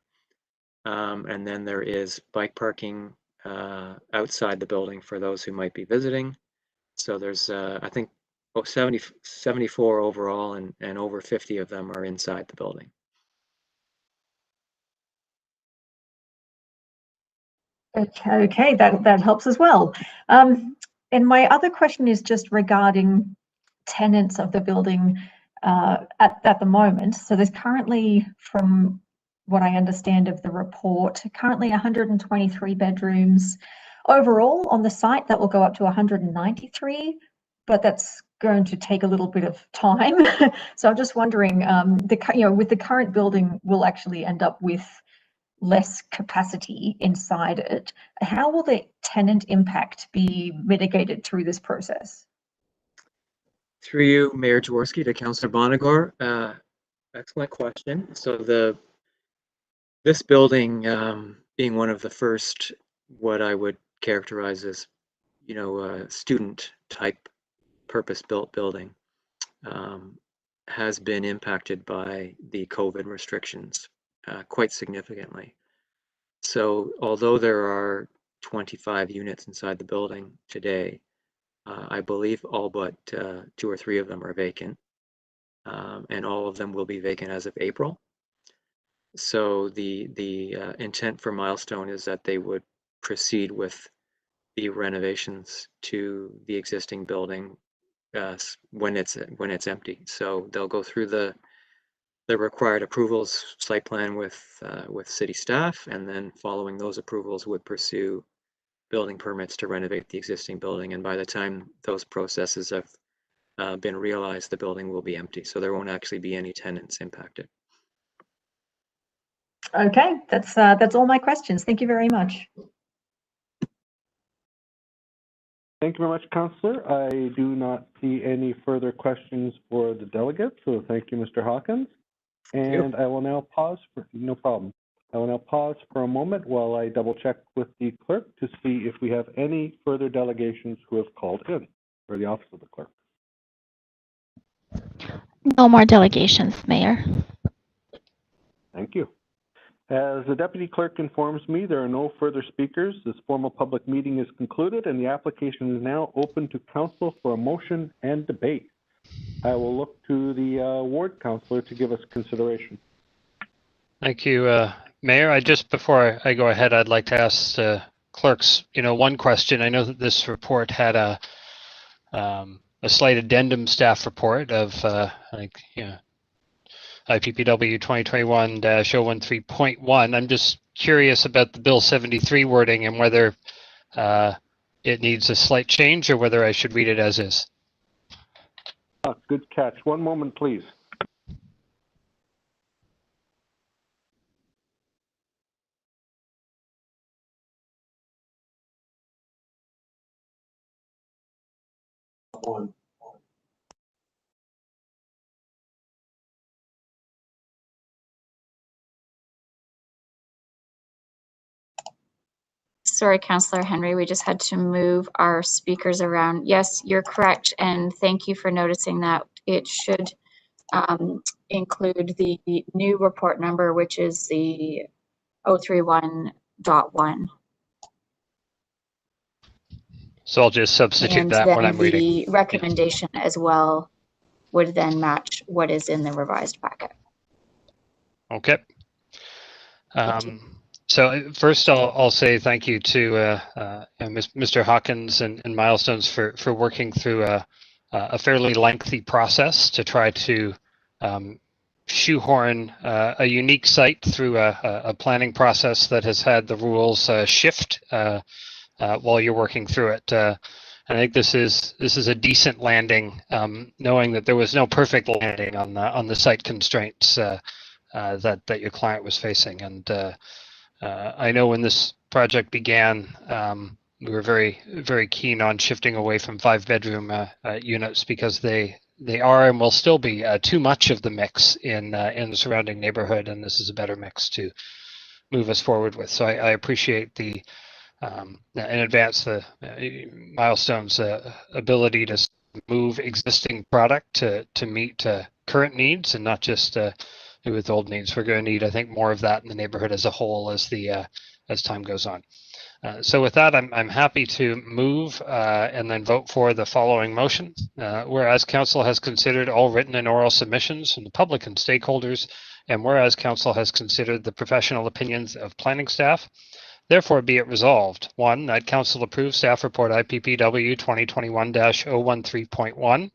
And then there is bike parking outside the building for those who might be visiting. So there's, I think, 74 overall, and over 50 of them are inside the building. Okay, that helps as well. And my other question is just regarding tenants of the building at the moment. So there's currently, from what I understand of the report, currently 123 bedrooms overall on the site. That will go up to 193, but that's going to take a little bit of time. So I'm just wondering, with the current building, we'll actually end up with less capacity inside it. How will the tenant impact be mitigated through this process? Through you, Mayor Jaworski, to Councillor Bonagor. Excellent question. So this building, being one of the first, what I would characterize as, student type purpose-built building, has been impacted by the COVID restrictions quite significantly. So although there are 25 units inside the building today, I believe all but 2 or 3 of them are vacant, and all of them will be vacant as of April. So the intent for Milestone is that they would proceed with the renovations to the existing building when it's empty. So they'll go through the required approvals, site plan with city staff, and then following those approvals would pursue building permits to renovate the existing building. And by the time those processes have been realized, the building will be empty. So there won't actually be any tenants impacted. Okay, that's all my questions. Thank you very much. Thank you very much, Councillor. I do not see any further questions for the delegates, so thank you, Mr. Hawkins. And I will now pause for, no problem. I will now pause for a moment while I double check with the clerk to see if we have any further delegations who have called in, or the office of the clerk. No more delegations, Mayor. Thank you. As the Deputy Clerk informs me, there are no further speakers. This formal public meeting is concluded and the application is now open to Council for a motion and debate. I will look to the ward councillor to give us consideration. Thank you, Mayor. Before I go ahead, I'd like to ask clerks, one question. I know that this report had a slight addendum staff report of IPPW 2021-013.1. I'm just curious about the Bill 73 wording and whether it needs a slight change or whether I should read it as is. Good catch. One moment, please. Sorry, Councillor Henry, we just had to move our speakers around. Yes, you're correct, and thank you for noticing that. It should include the new report number, which is the 031.1. So I'll just substitute that when I'm reading. The recommendation as well would then match what is in the revised packet. Okay, So first, I'll say thank you to Mr. Hawkins and Milestones for working through a fairly lengthy process to try to shoehorn a unique site through a planning process that has had the rules shift while you're working through it. I think this is a decent landing, knowing that there was no perfect landing on the site constraints that your client was facing. And I know when this project began, we were very keen on shifting away from 5-bedroom units because they are and will still be too much of the mix in the surrounding neighborhood, and this is a better mix to move us forward with. So I appreciate the in advance the Milestone's ability to move existing product to meet current needs and not just with old needs. We're going to need, I think, more of that in the neighborhood as a whole as time goes on. So with that, I'm happy to move and then vote for the following motion. Whereas Council has considered all written and oral submissions from the public and stakeholders, and whereas Council has considered the professional opinions of planning staff, therefore be it resolved, 1, that Council approves Staff Report IPPW 2021-013.1,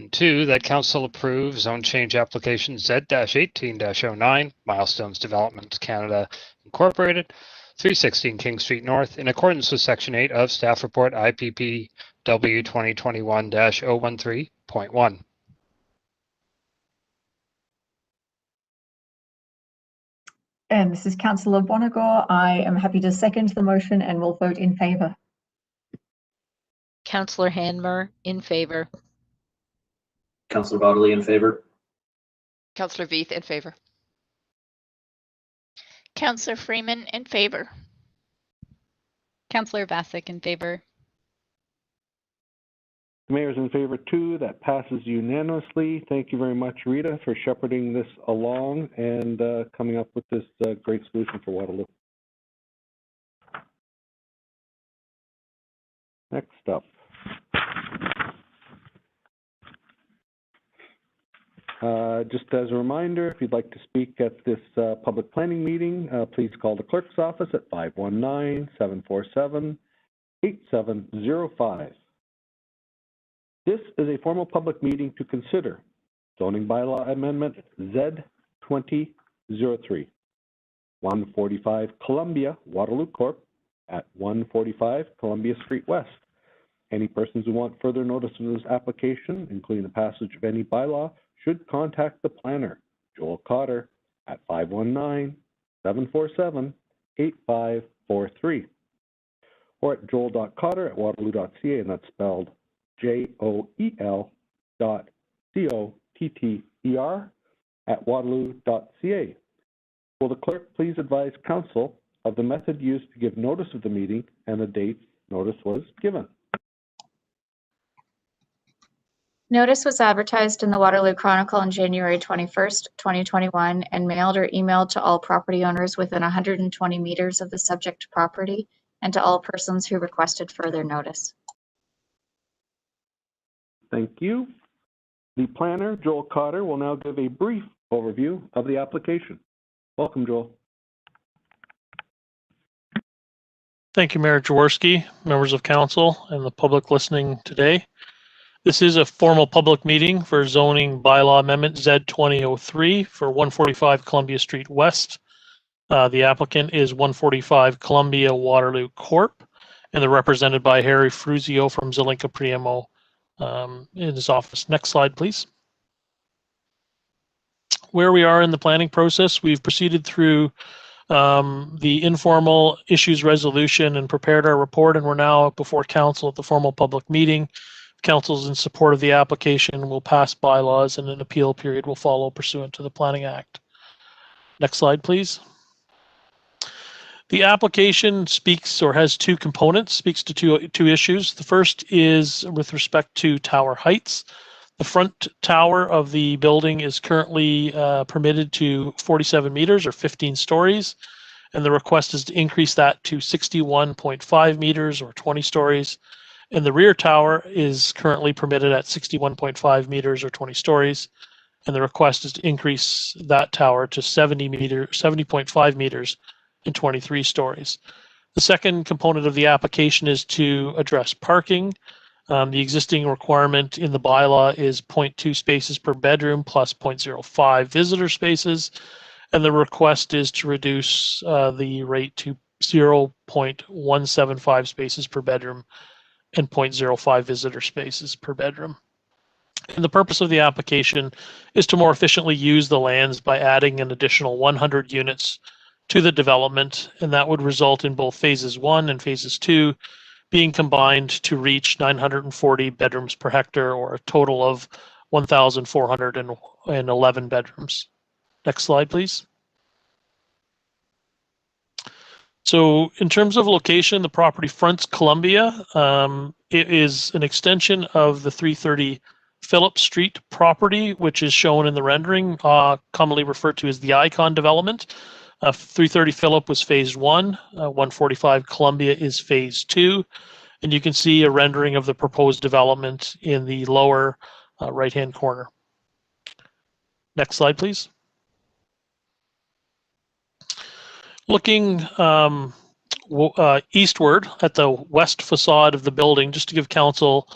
and 2, that Council approves Zone Change Application Z-18-09, Milestones Development Canada Incorporated, 316 King Street North, in accordance with Section 8 of Staff Report IPPW 2021-013.1. And this is Councillor Bonagor. I am happy to second the motion and will vote in favour. Councillor Hanmer, in favor. Councillor Bodley, in favor. Councillor Veith, in favor. Councillor Freeman, in favor. Councillor Vasic, in favor. The mayor's in favor too. That passes unanimously. Thank you very much, Rita, for shepherding this along and coming up with this great solution for Waterloo. Next up. Just as a reminder, if you'd like to speak at this public planning meeting, please call the clerk's office at 519-747-8705. This is a formal public meeting to consider zoning bylaw amendment Z-2003, 145 Columbia, Waterloo Corp. At 145 Columbia Street West. Any persons who want further notice of this application, including the passage of any bylaw, should contact the planner, Joel Cotter, at 519-747-8543, or at joel.cotter@waterloo.ca, and that's spelled JOEL.COTTER@waterloo.ca. Will the clerk please advise council of the method used to give notice of the meeting and the date notice was given? Notice was advertised in the Waterloo Chronicle on January 21st, 2021, and mailed or emailed to all property owners within 120 meters of the subject property and to all persons who requested further notice. Thank you. The planner, Joel Cotter, will now give a brief overview of the application. Welcome, Joel. Thank you, Mayor Jaworski, members of council, and the public listening today. This is a formal public meeting for zoning bylaw amendment Z-2003 for 145 Columbia Street West. The applicant is 145 Columbia Waterloo Corp, and they're represented by Harry Fruzio from Zelinka Priamo in his office. Next slide, please. Where we are in the planning process, we've proceeded through the informal issues resolution and prepared our report, and we're now before council at the formal public meeting. Council's in support of the application, will pass bylaws, and an appeal period will follow pursuant to the Planning Act. Next slide, please. The application speaks or has two components, speaks to two issues. The first is with respect to tower heights. The front tower of the building is currently permitted to 47 meters or 15 stories, and the request is to increase that to 61.5 meters or 20 stories. And the rear tower is currently permitted at 61.5 meters or 20 stories. and the request is to increase that tower to 70.5 meters and 23 stories. The second component of the application is to address parking. The existing requirement in the bylaw is 0.2 spaces per bedroom plus 0.05 visitor spaces, and the request is to reduce the rate to 0.175 spaces per bedroom and 0.05 visitor spaces per bedroom. And the purpose of the application is to more efficiently use the lands by adding an additional 100 units to the development, and that would result in both phases 1 and phases 2 being combined to reach 940 bedrooms per hectare, or a total of 1,411 bedrooms. Next slide, please. So in terms of location, the property fronts Columbia. It is an extension of the 330 Phillip Street property, which is shown in the rendering, commonly referred to as the Icon development. 330 Phillip was phase 1, 145 Columbia is phase 2, and you can see a rendering of the proposed development in the lower right-hand corner. Next slide, please. Looking eastward at the west facade of the building, just to give council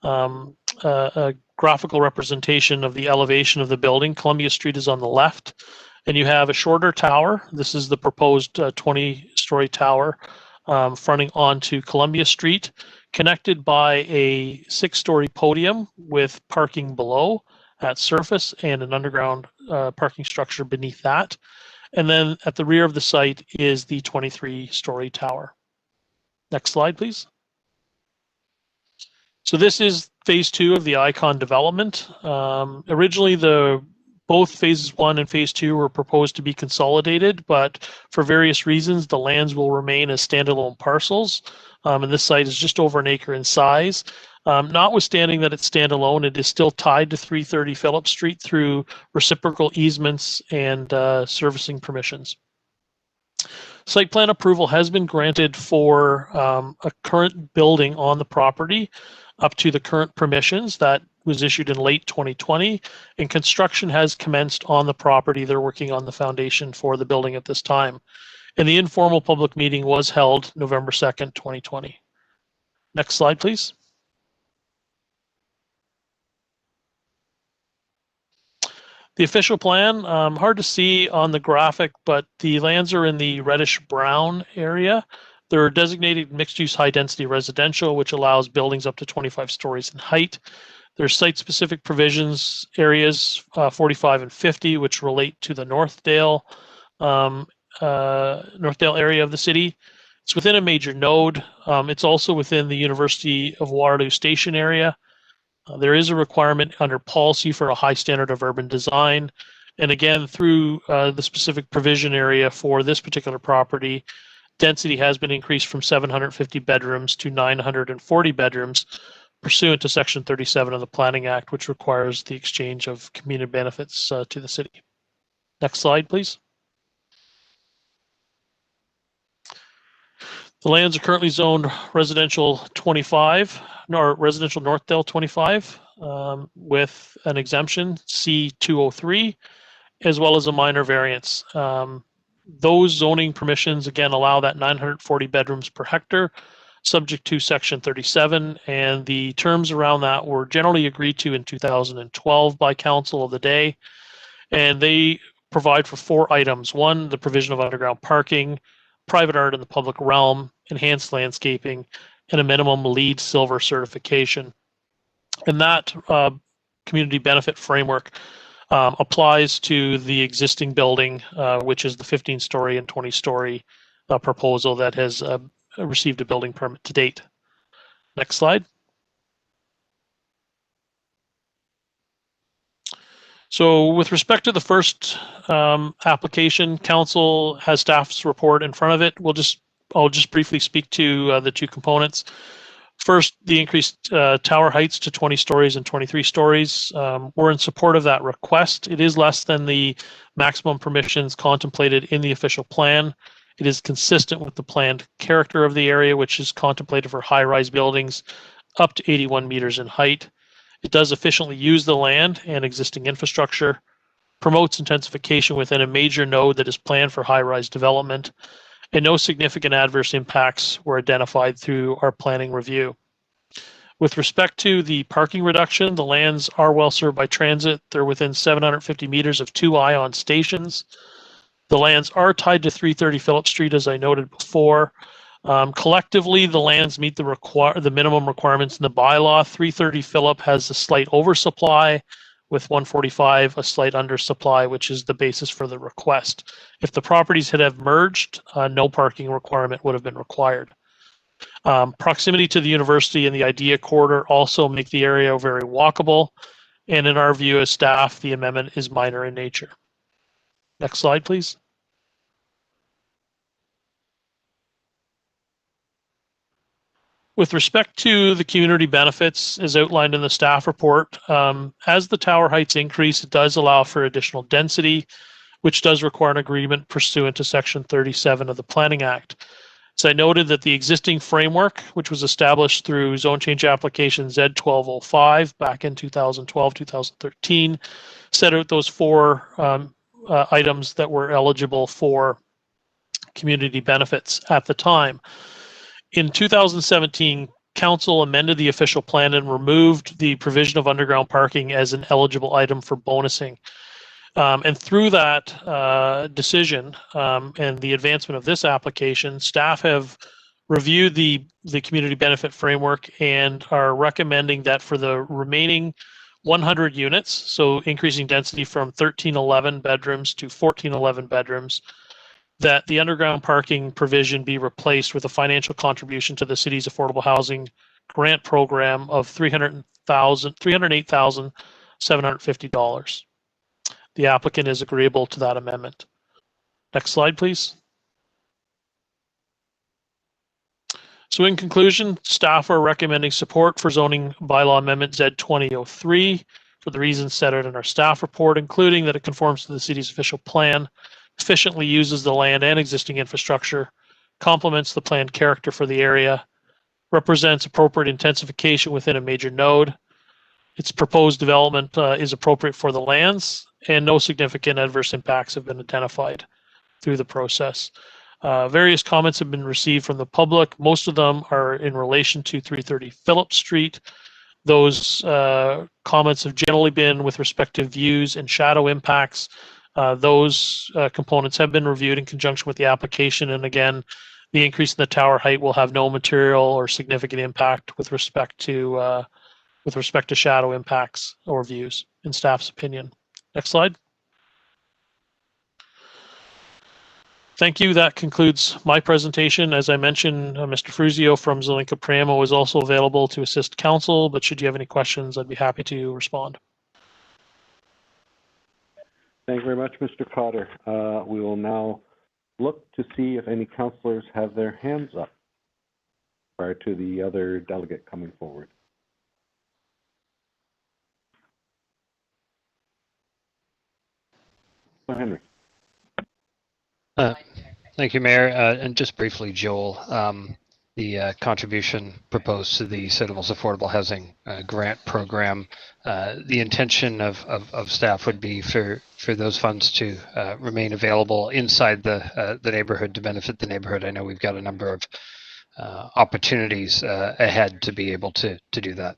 a graphical representation of the elevation of the building. Columbia Street is on the left, and you have a shorter tower. This is the proposed 20-story tower fronting onto Columbia Street, connected by a 6-story podium with parking below at surface and an underground parking structure beneath that. And then at the rear of the site is the 23-story tower. Next slide, please. So this is phase 2 of the Icon development. Originally, both phases 1 and phase 2 were proposed to be consolidated, but for various reasons, the lands will remain as standalone parcels. And this site is just over an acre in size. Notwithstanding that it's standalone, it is still tied to 330 Phillip Street through reciprocal easements and servicing permissions. Site plan approval has been granted for a current building on the property up to the current permissions that was issued in late 2020, and construction has commenced on the property. They're working on the foundation for the building at this time. And the informal public meeting was held November 2nd, 2020. Next slide, please. The official plan, hard to see on the graphic, but the lands are in the reddish brown area. They're designated mixed-use high-density residential, which allows buildings up to 25 stories in height. There's site-specific provisions areas 45 and 50, which relate to the Northdale area of the city. It's within a major node. It's also within the University of Waterloo station area. There is a requirement under policy for a high standard of urban design. And again, through the specific provision area for this particular property, density has been increased from 750 bedrooms to 940 bedrooms pursuant to Section 37 of the Planning Act, which requires the exchange of community benefits to the city. Next slide, please. The lands are currently zoned residential 25, or residential Northdale 25, with an exemption C203, as well as a minor variance. Those zoning permissions, again, allow that 940 bedrooms per hectare, subject to Section 37, and the terms around that were generally agreed to in 2012 by Council of the day, and they provide for 4 items. 1, the provision of underground parking, private art in the public realm, enhanced landscaping, and a minimum LEED Silver certification. And that community benefit framework applies to the existing building, which is the 15-story and 20-story proposal that has received a building permit to date. Next slide. So with respect to the first application, Council has staff's report in front of it. I'll just briefly speak to the 2 components. First, the increased tower heights to 20 stories and 23 stories. We're in support of that request. It is less than the maximum permissions contemplated in the official plan. It is consistent with the planned character of the area, which is contemplated for high-rise buildings up to 81 meters in height. It does efficiently use the land and existing infrastructure, promotes intensification within a major node that is planned for high-rise development, and no significant adverse impacts were identified through our planning review. With respect to the parking reduction, the lands are well served by transit. They're within 750 meters of 2 ion stations. The lands are tied to 330 Phillip Street, as I noted before. Collectively, the lands meet the minimum requirements in the bylaw. 330 Phillip has a slight oversupply, with 145 a slight undersupply, which is the basis for the request. If the properties had have merged, no parking requirement would have been required. Proximity to the university and the IDEA corridor also make the area very walkable, and in our view as staff, the amendment is minor in nature. Next slide, please. With respect to the community benefits, as outlined in the staff report, as the tower heights increase, it does allow for additional density, which does require an agreement pursuant to Section 37 of the Planning Act. So I noted that the existing framework, which was established through zone change application Z1205 back in 2012-2013, set out those 4 items that were eligible for community benefits at the time. In 2017, Council amended the official plan and removed the provision of underground parking as an eligible item for bonusing. And through that decision and the advancement of this application, staff have reviewed the community benefit framework and are recommending that for the remaining 100 units, so increasing density from 1311 bedrooms to 1411 bedrooms, that the underground parking provision be replaced with a financial contribution to the city's affordable housing grant program of $308,750. The applicant is agreeable to that amendment. Next slide, please. So in conclusion, staff are recommending support for zoning bylaw amendment Z2003 for the reasons set out in our staff report, including that it conforms to the city's official plan, efficiently uses the land and existing infrastructure, complements the planned character for the area, represents appropriate intensification within a major node. Its proposed development is appropriate for the lands, and no significant adverse impacts have been identified through the process. Various comments have been received from the public. Most of them are in relation to 330 Phillip Street. Those comments have generally been with respect to views and shadow impacts. Those components have been reviewed in conjunction with the application, and again, the increase in the tower height will have no material or significant impact with respect to shadow impacts or views, in staff's opinion. Next slide. Thank you. That concludes my presentation. As I mentioned, Mr. Fruzio from Zelenka Priamo is also available to assist council, but should you have any questions, I'd be happy to respond. Thank you very much, Mr. Cotter. We will now look to see if any councillors have their hands up prior to the other delegate coming forward. Henry. Thank you, Mayor. And just briefly, Joel, the contribution proposed to the Citizens Affordable Housing Grant Program, the intention of staff would be for those funds to remain available inside the neighborhood to benefit the neighborhood. I know we've got a number of opportunities ahead to be able to do that.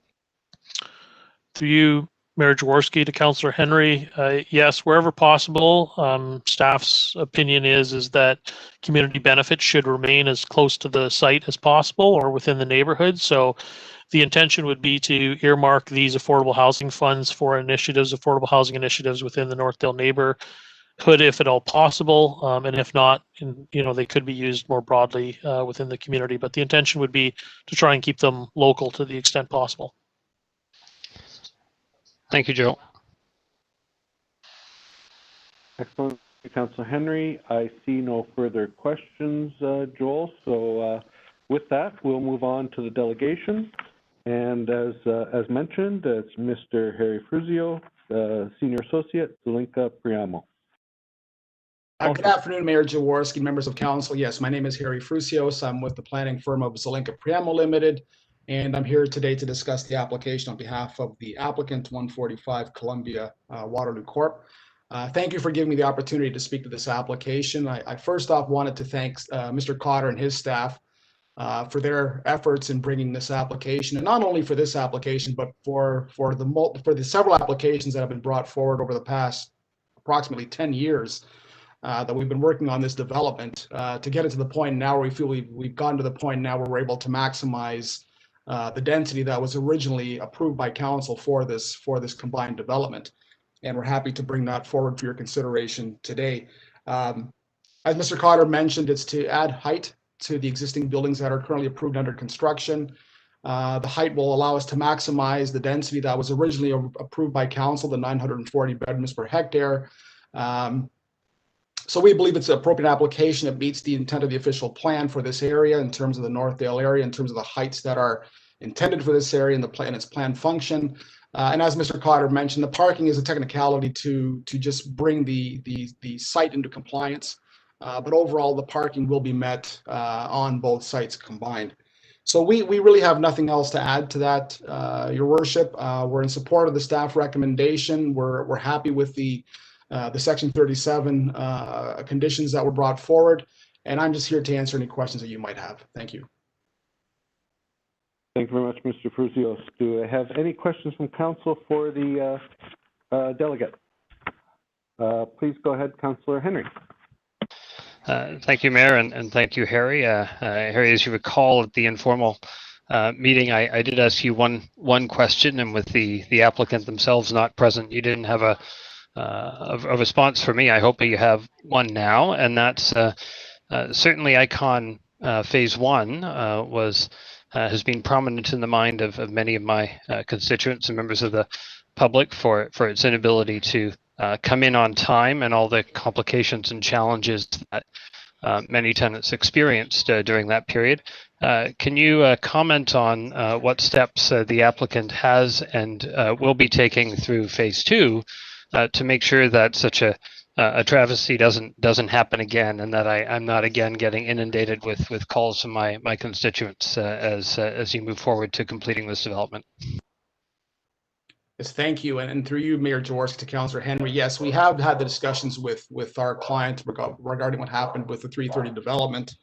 Through you, Mayor Jaworski, to Councillor Henry, yes, wherever possible, staff's opinion is that community benefits should remain as close to the site as possible or within the neighborhood. So the intention would be to earmark these affordable housing funds for initiatives, affordable housing initiatives within the Northdale neighborhood, if at all possible, and if not, they could be used more broadly within the community. But the intention would be to try and keep them local to the extent possible. Thank you, Joel. Excellent, Councillor Henry. I see no further questions, Joel. So with that, we'll move on to the delegation. And as mentioned, it's Mr. Harry Fruzio, Senior Associate, Zelenka Priamo. Good afternoon, Mayor Jaworski, members of council. Yes, my name is Harry Frusios. I'm with the planning firm of Zelenka Priamo Limited. and I'm here today to discuss the application on behalf of the applicant, 145 Columbia Waterloo Corp. Thank you for giving me the opportunity to speak to this application. I first off wanted to thank Mr. Cotter and his staff for their efforts in bringing this application, and not only for this application, but for the several applications that have been brought forward over the past approximately 10 years that we've been working on this development to get it to the point now where we feel we've gotten to the point now where we're able to maximize the density that was originally approved by council for this combined development. And we're happy to bring that forward for your consideration today. As Mr. Cotter mentioned, it's to add height to the existing buildings that are currently approved under construction. The height will allow us to maximize the density that was originally approved by council, the 940 bedrooms per hectare. So we believe it's an appropriate application. It meets the intent of the official plan for this area in terms of the Northdale area, in terms of the heights that are intended for this area and the plan, its planned function. And as Mr. Cotter mentioned, the parking is a technicality to just bring the site into compliance. But overall, the parking will be met on both sites combined. So we really have nothing else to add to that, Your Worship. We're in support of the staff recommendation. We're happy with the Section 37 conditions that were brought forward, and I'm just here to answer any questions that you might have. Thank you. Thank you very much, Mr. Fruzios. Do I have any questions from council for the delegate? Please go ahead, Councillor Henry. Thank you, Mayor, and thank you, Harry. Harry, as you recall at the informal meeting, I did ask you one question, and with the applicant themselves not present, you didn't have a response for me. I hope you have one now, and that's certainly Icon Phase 1 has been prominent in the mind of many of my constituents and members of the public for its inability to come in on time and all the complications and challenges that many tenants experienced during that period. Can you comment on what steps the applicant has and will be taking through Phase 2 to make sure that such a travesty doesn't happen again, and that I'm not again getting inundated with calls from my constituents as you move forward to completing this development? Yes, thank you. And through you, Mayor Jaworski, to Councillor Henry, yes, we have had the discussions with our client regarding what happened with the 330 development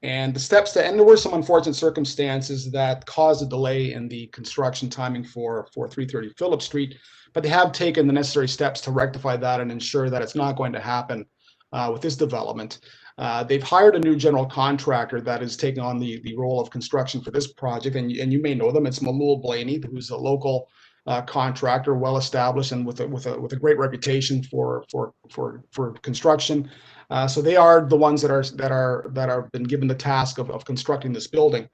and the steps and there were some unfortunate circumstances that caused a delay in the construction timing for 330 Phillip Street, but they have taken the necessary steps to rectify that and ensure that it's not going to happen with this development. They've hired a new general contractor that is taking on the role of construction for this project, and you may know them. It's Malul Blaney, who's a local contractor, well established and with a great reputation for construction. So they are the ones that are been given the task of constructing this building.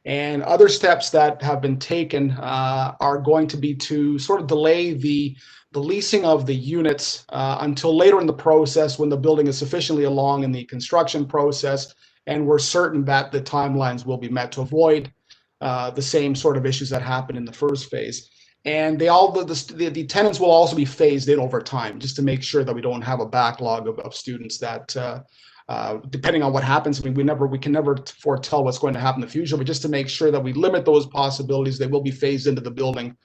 And other steps that have been taken are going to be to sort of delay the leasing of the units until later in the process when the building is sufficiently along in the construction process and we're certain that the timelines will be met to avoid the same sort of issues that happened in the first phase. And the tenants will also be phased in over time, just to make sure that we don't have a backlog of students that, depending on what happens, I mean, we can never foretell what's going to happen in the future, but just to make sure that we limit those possibilities, they will be phased into the building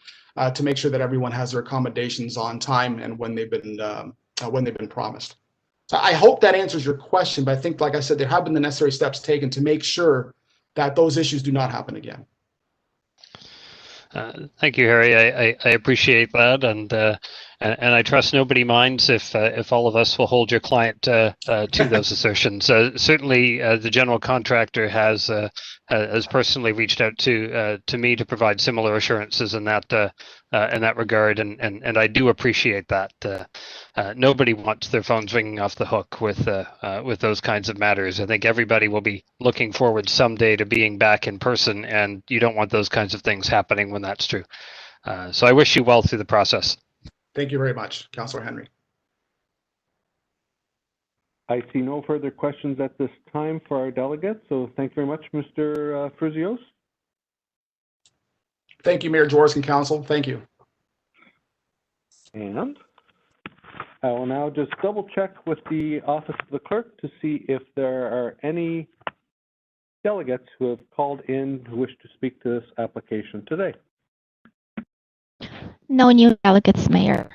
to make sure that everyone has their accommodations on time and when they've been promised. So I hope that answers your question, but I think, like I said, there have been the necessary steps taken to make sure that those issues do not happen again. Thank you, Harry. I appreciate that, and I trust nobody minds if all of us will hold your client to those assertions. Certainly, the general contractor has personally reached out to me to provide similar assurances in that regard, and I do appreciate that. Nobody wants their phones ringing off the hook with those kinds of matters. I think everybody will be looking forward someday to being back in person, and you don't want those kinds of things happening when that's true. So I wish you well through the process. Thank you very much, Councillor Henry. I see no further questions at this time for our delegates, so thank you very much, Mr. Fruzios. Thank you, Mayor Jaworski and Council. Thank you. And I will now just double check with the Office of the Clerk to see if there are any delegates who have called in who wish to speak to this application today? No new delegates, Mayor.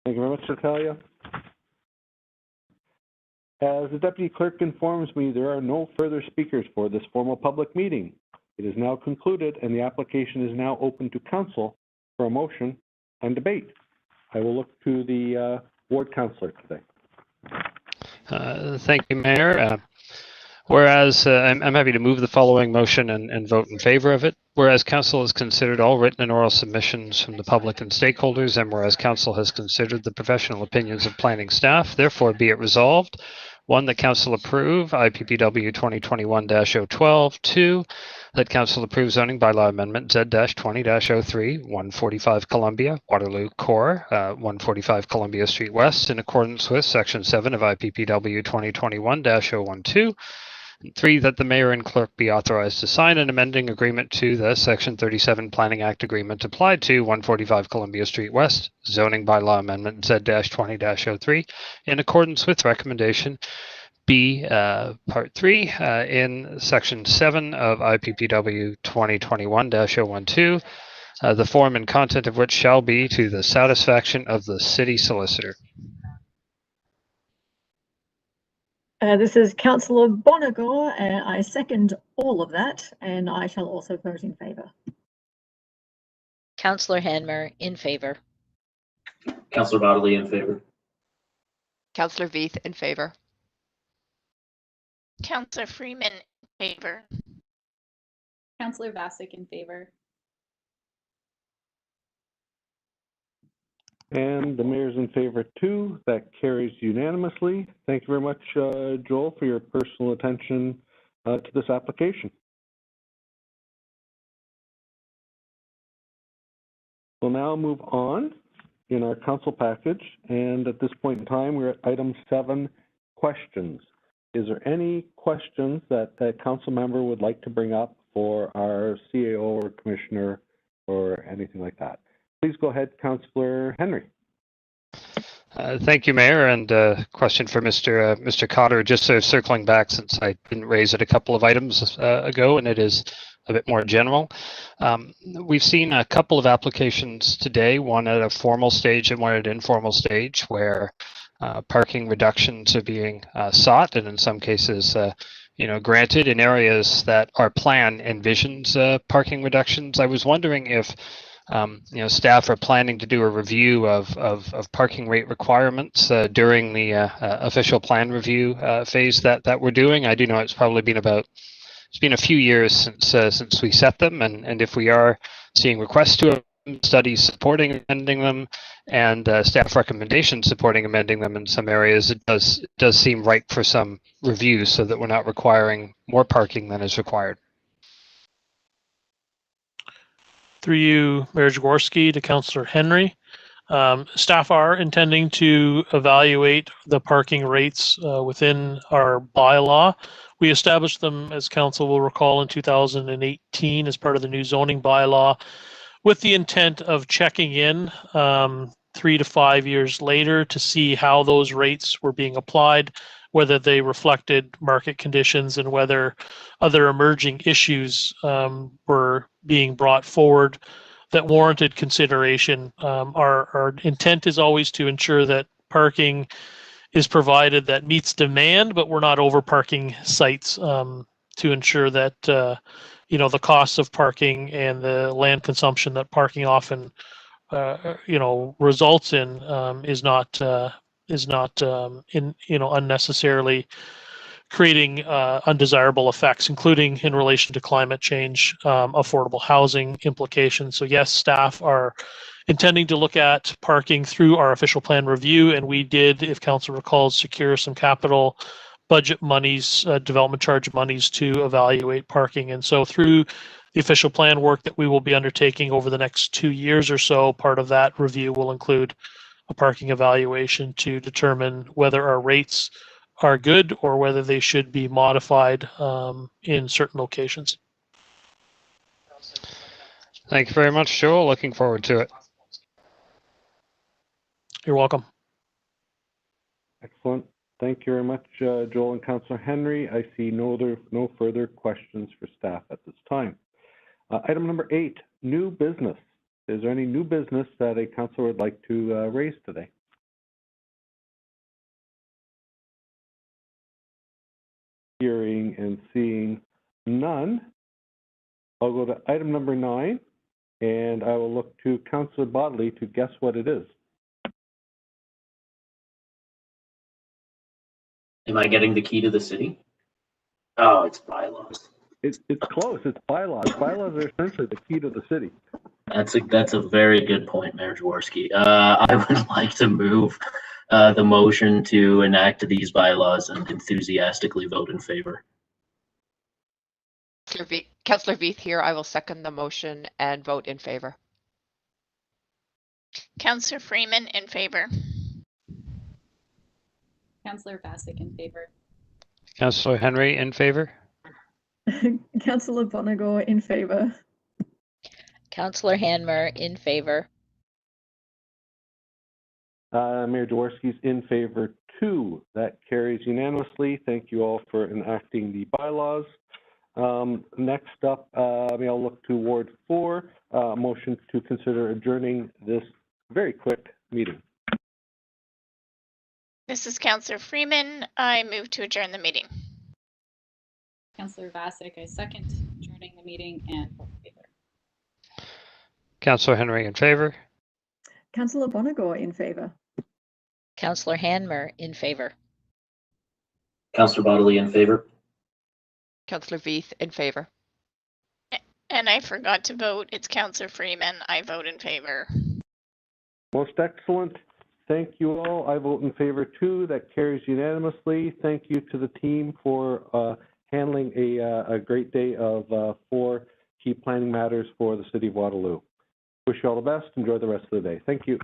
Thank you very much, Natalia. As the Deputy Clerk informs me, there are no further speakers for this formal public meeting. It is now concluded and the application is now open to Council for a motion and debate. I will look to the Ward Councillor today. Thank you, Mayor. Whereas I'm happy to move the following motion and vote in favor of it. Whereas Council has considered all written and oral submissions from the public and stakeholders, and whereas Council has considered the professional opinions of planning staff, therefore be it resolved. 1, that Council approve IPPW 2021-012. 2, that Council approve zoning bylaw amendment Z-20-03, 145 Columbia, Waterloo Core, 145 Columbia Street West, in accordance with Section 7 of IPPW 2021-012. 3, that the mayor and clerk be authorized to sign an amending agreement to the Section 37 Planning Act agreement applied to 145 Columbia Street West, zoning bylaw amendment Z-20-03, in accordance with recommendation B, Part 3, in Section 7 of IPPW 2021-012, the form and content of which shall be to the satisfaction of the city solicitor. This is Councillor Bonagor. I second all of that, and I shall also vote in favour. Councillor Hanmer, in favor. Councillor Bodley, in favor. Councillor Veith, in favor. Councillor Freeman, in favor. Councillor Vasek, in favor. And the mayor's in favor too. That carries unanimously. Thank you very much, Joel, for your personal attention to this application. We'll now move on in our council package, and at this point in time, we're at item 7, questions. Is there any questions that a council member would like to bring up for our CAO or commissioner or anything like that? Please go ahead, Councillor Henry. Thank you, Mayor. And question for Mr. Cotter, just sort of circling back since I didn't raise it a couple of items ago, and it is a bit more general. We've seen a couple of applications today, one at a formal stage and one at an informal stage, where parking reductions are being sought, and in some cases, granted in areas that our plan envisions parking reductions. I was wondering if staff are planning to do a review of parking rate requirements during the official plan review phase that we're doing. I do know it's probably been a few years since we set them, and if we are seeing requests to studies supporting amending them and staff recommendations supporting amending them in some areas, it does seem ripe for some review so that we're not requiring more parking than is required. Through you, Mayor Jaworski, to Councillor Henry. Staff are intending to evaluate the parking rates within our bylaw. We established them, as Council will recall, in 2018 as part of the new zoning bylaw, with the intent of checking in 3 to 5 years later to see how those rates were being applied, whether they reflected market conditions, and whether other emerging issues were being brought forward that warranted consideration. Our intent is always to ensure that parking is provided that meets demand, but we're not over parking sites to ensure that the costs of parking and the land consumption that parking often results in is not unnecessarily creating undesirable effects, including in relation to climate change, affordable housing implications. So yes, staff are intending to look at parking through our official plan review, and we did, if council recalls, secure some capital budget monies, development charge monies to evaluate parking. And so through the official plan work that we will be undertaking over the next 2 years or so, part of that review will include a parking evaluation to determine whether our rates are good or whether they should be modified in certain locations. Thank you very much, Joel. Looking forward to it. You're welcome. Excellent. Thank you very much, Joel and Councillor Henry. I see no further questions for staff at this time. Item number 8, new business. Is there any new business that a councillor would like to raise today? Hearing and seeing none, I'll go to item number 9, and I will look to Councillor Bodley to guess what it is. Am I getting the key to the city? Oh, it's bylaws. It's close. It's bylaws. Bylaws are essentially the key to the city. That's a very good point, Mayor Jaworski. I would like to move the motion to enact these bylaws and enthusiastically vote in favor. Councillor Veith here. I will second the motion and vote in favor. Councillor Freeman in favor. Councillor Bassick in favor. Councillor Henry in favor. Councillor Bonigo in favor. Councillor Hanmer in favor. Mayor Jaworski's in favor too. That carries unanimously. Thank you all for enacting the bylaws. Next up, I'll look to Ward 4, motion to consider adjourning this very quick meeting. This is Councillor Freeman. I move to adjourn the meeting. Councillor Bassick, I second adjourning the meeting and vote in favor. Councillor Henry in favor. Councillor Bonigo in favor. Councillor Hanmer in favor. Councillor Bodley in favor. Councillor Veith in favor. And I forgot to vote. It's Councillor Freeman. I vote in favor. Most excellent. Thank you all. I vote in favor too. That carries unanimously. Thank you to the team for handling a great day of 4 key planning matters for the City of Waterloo. Wish you all the best. Enjoy the rest of the day. Thank you.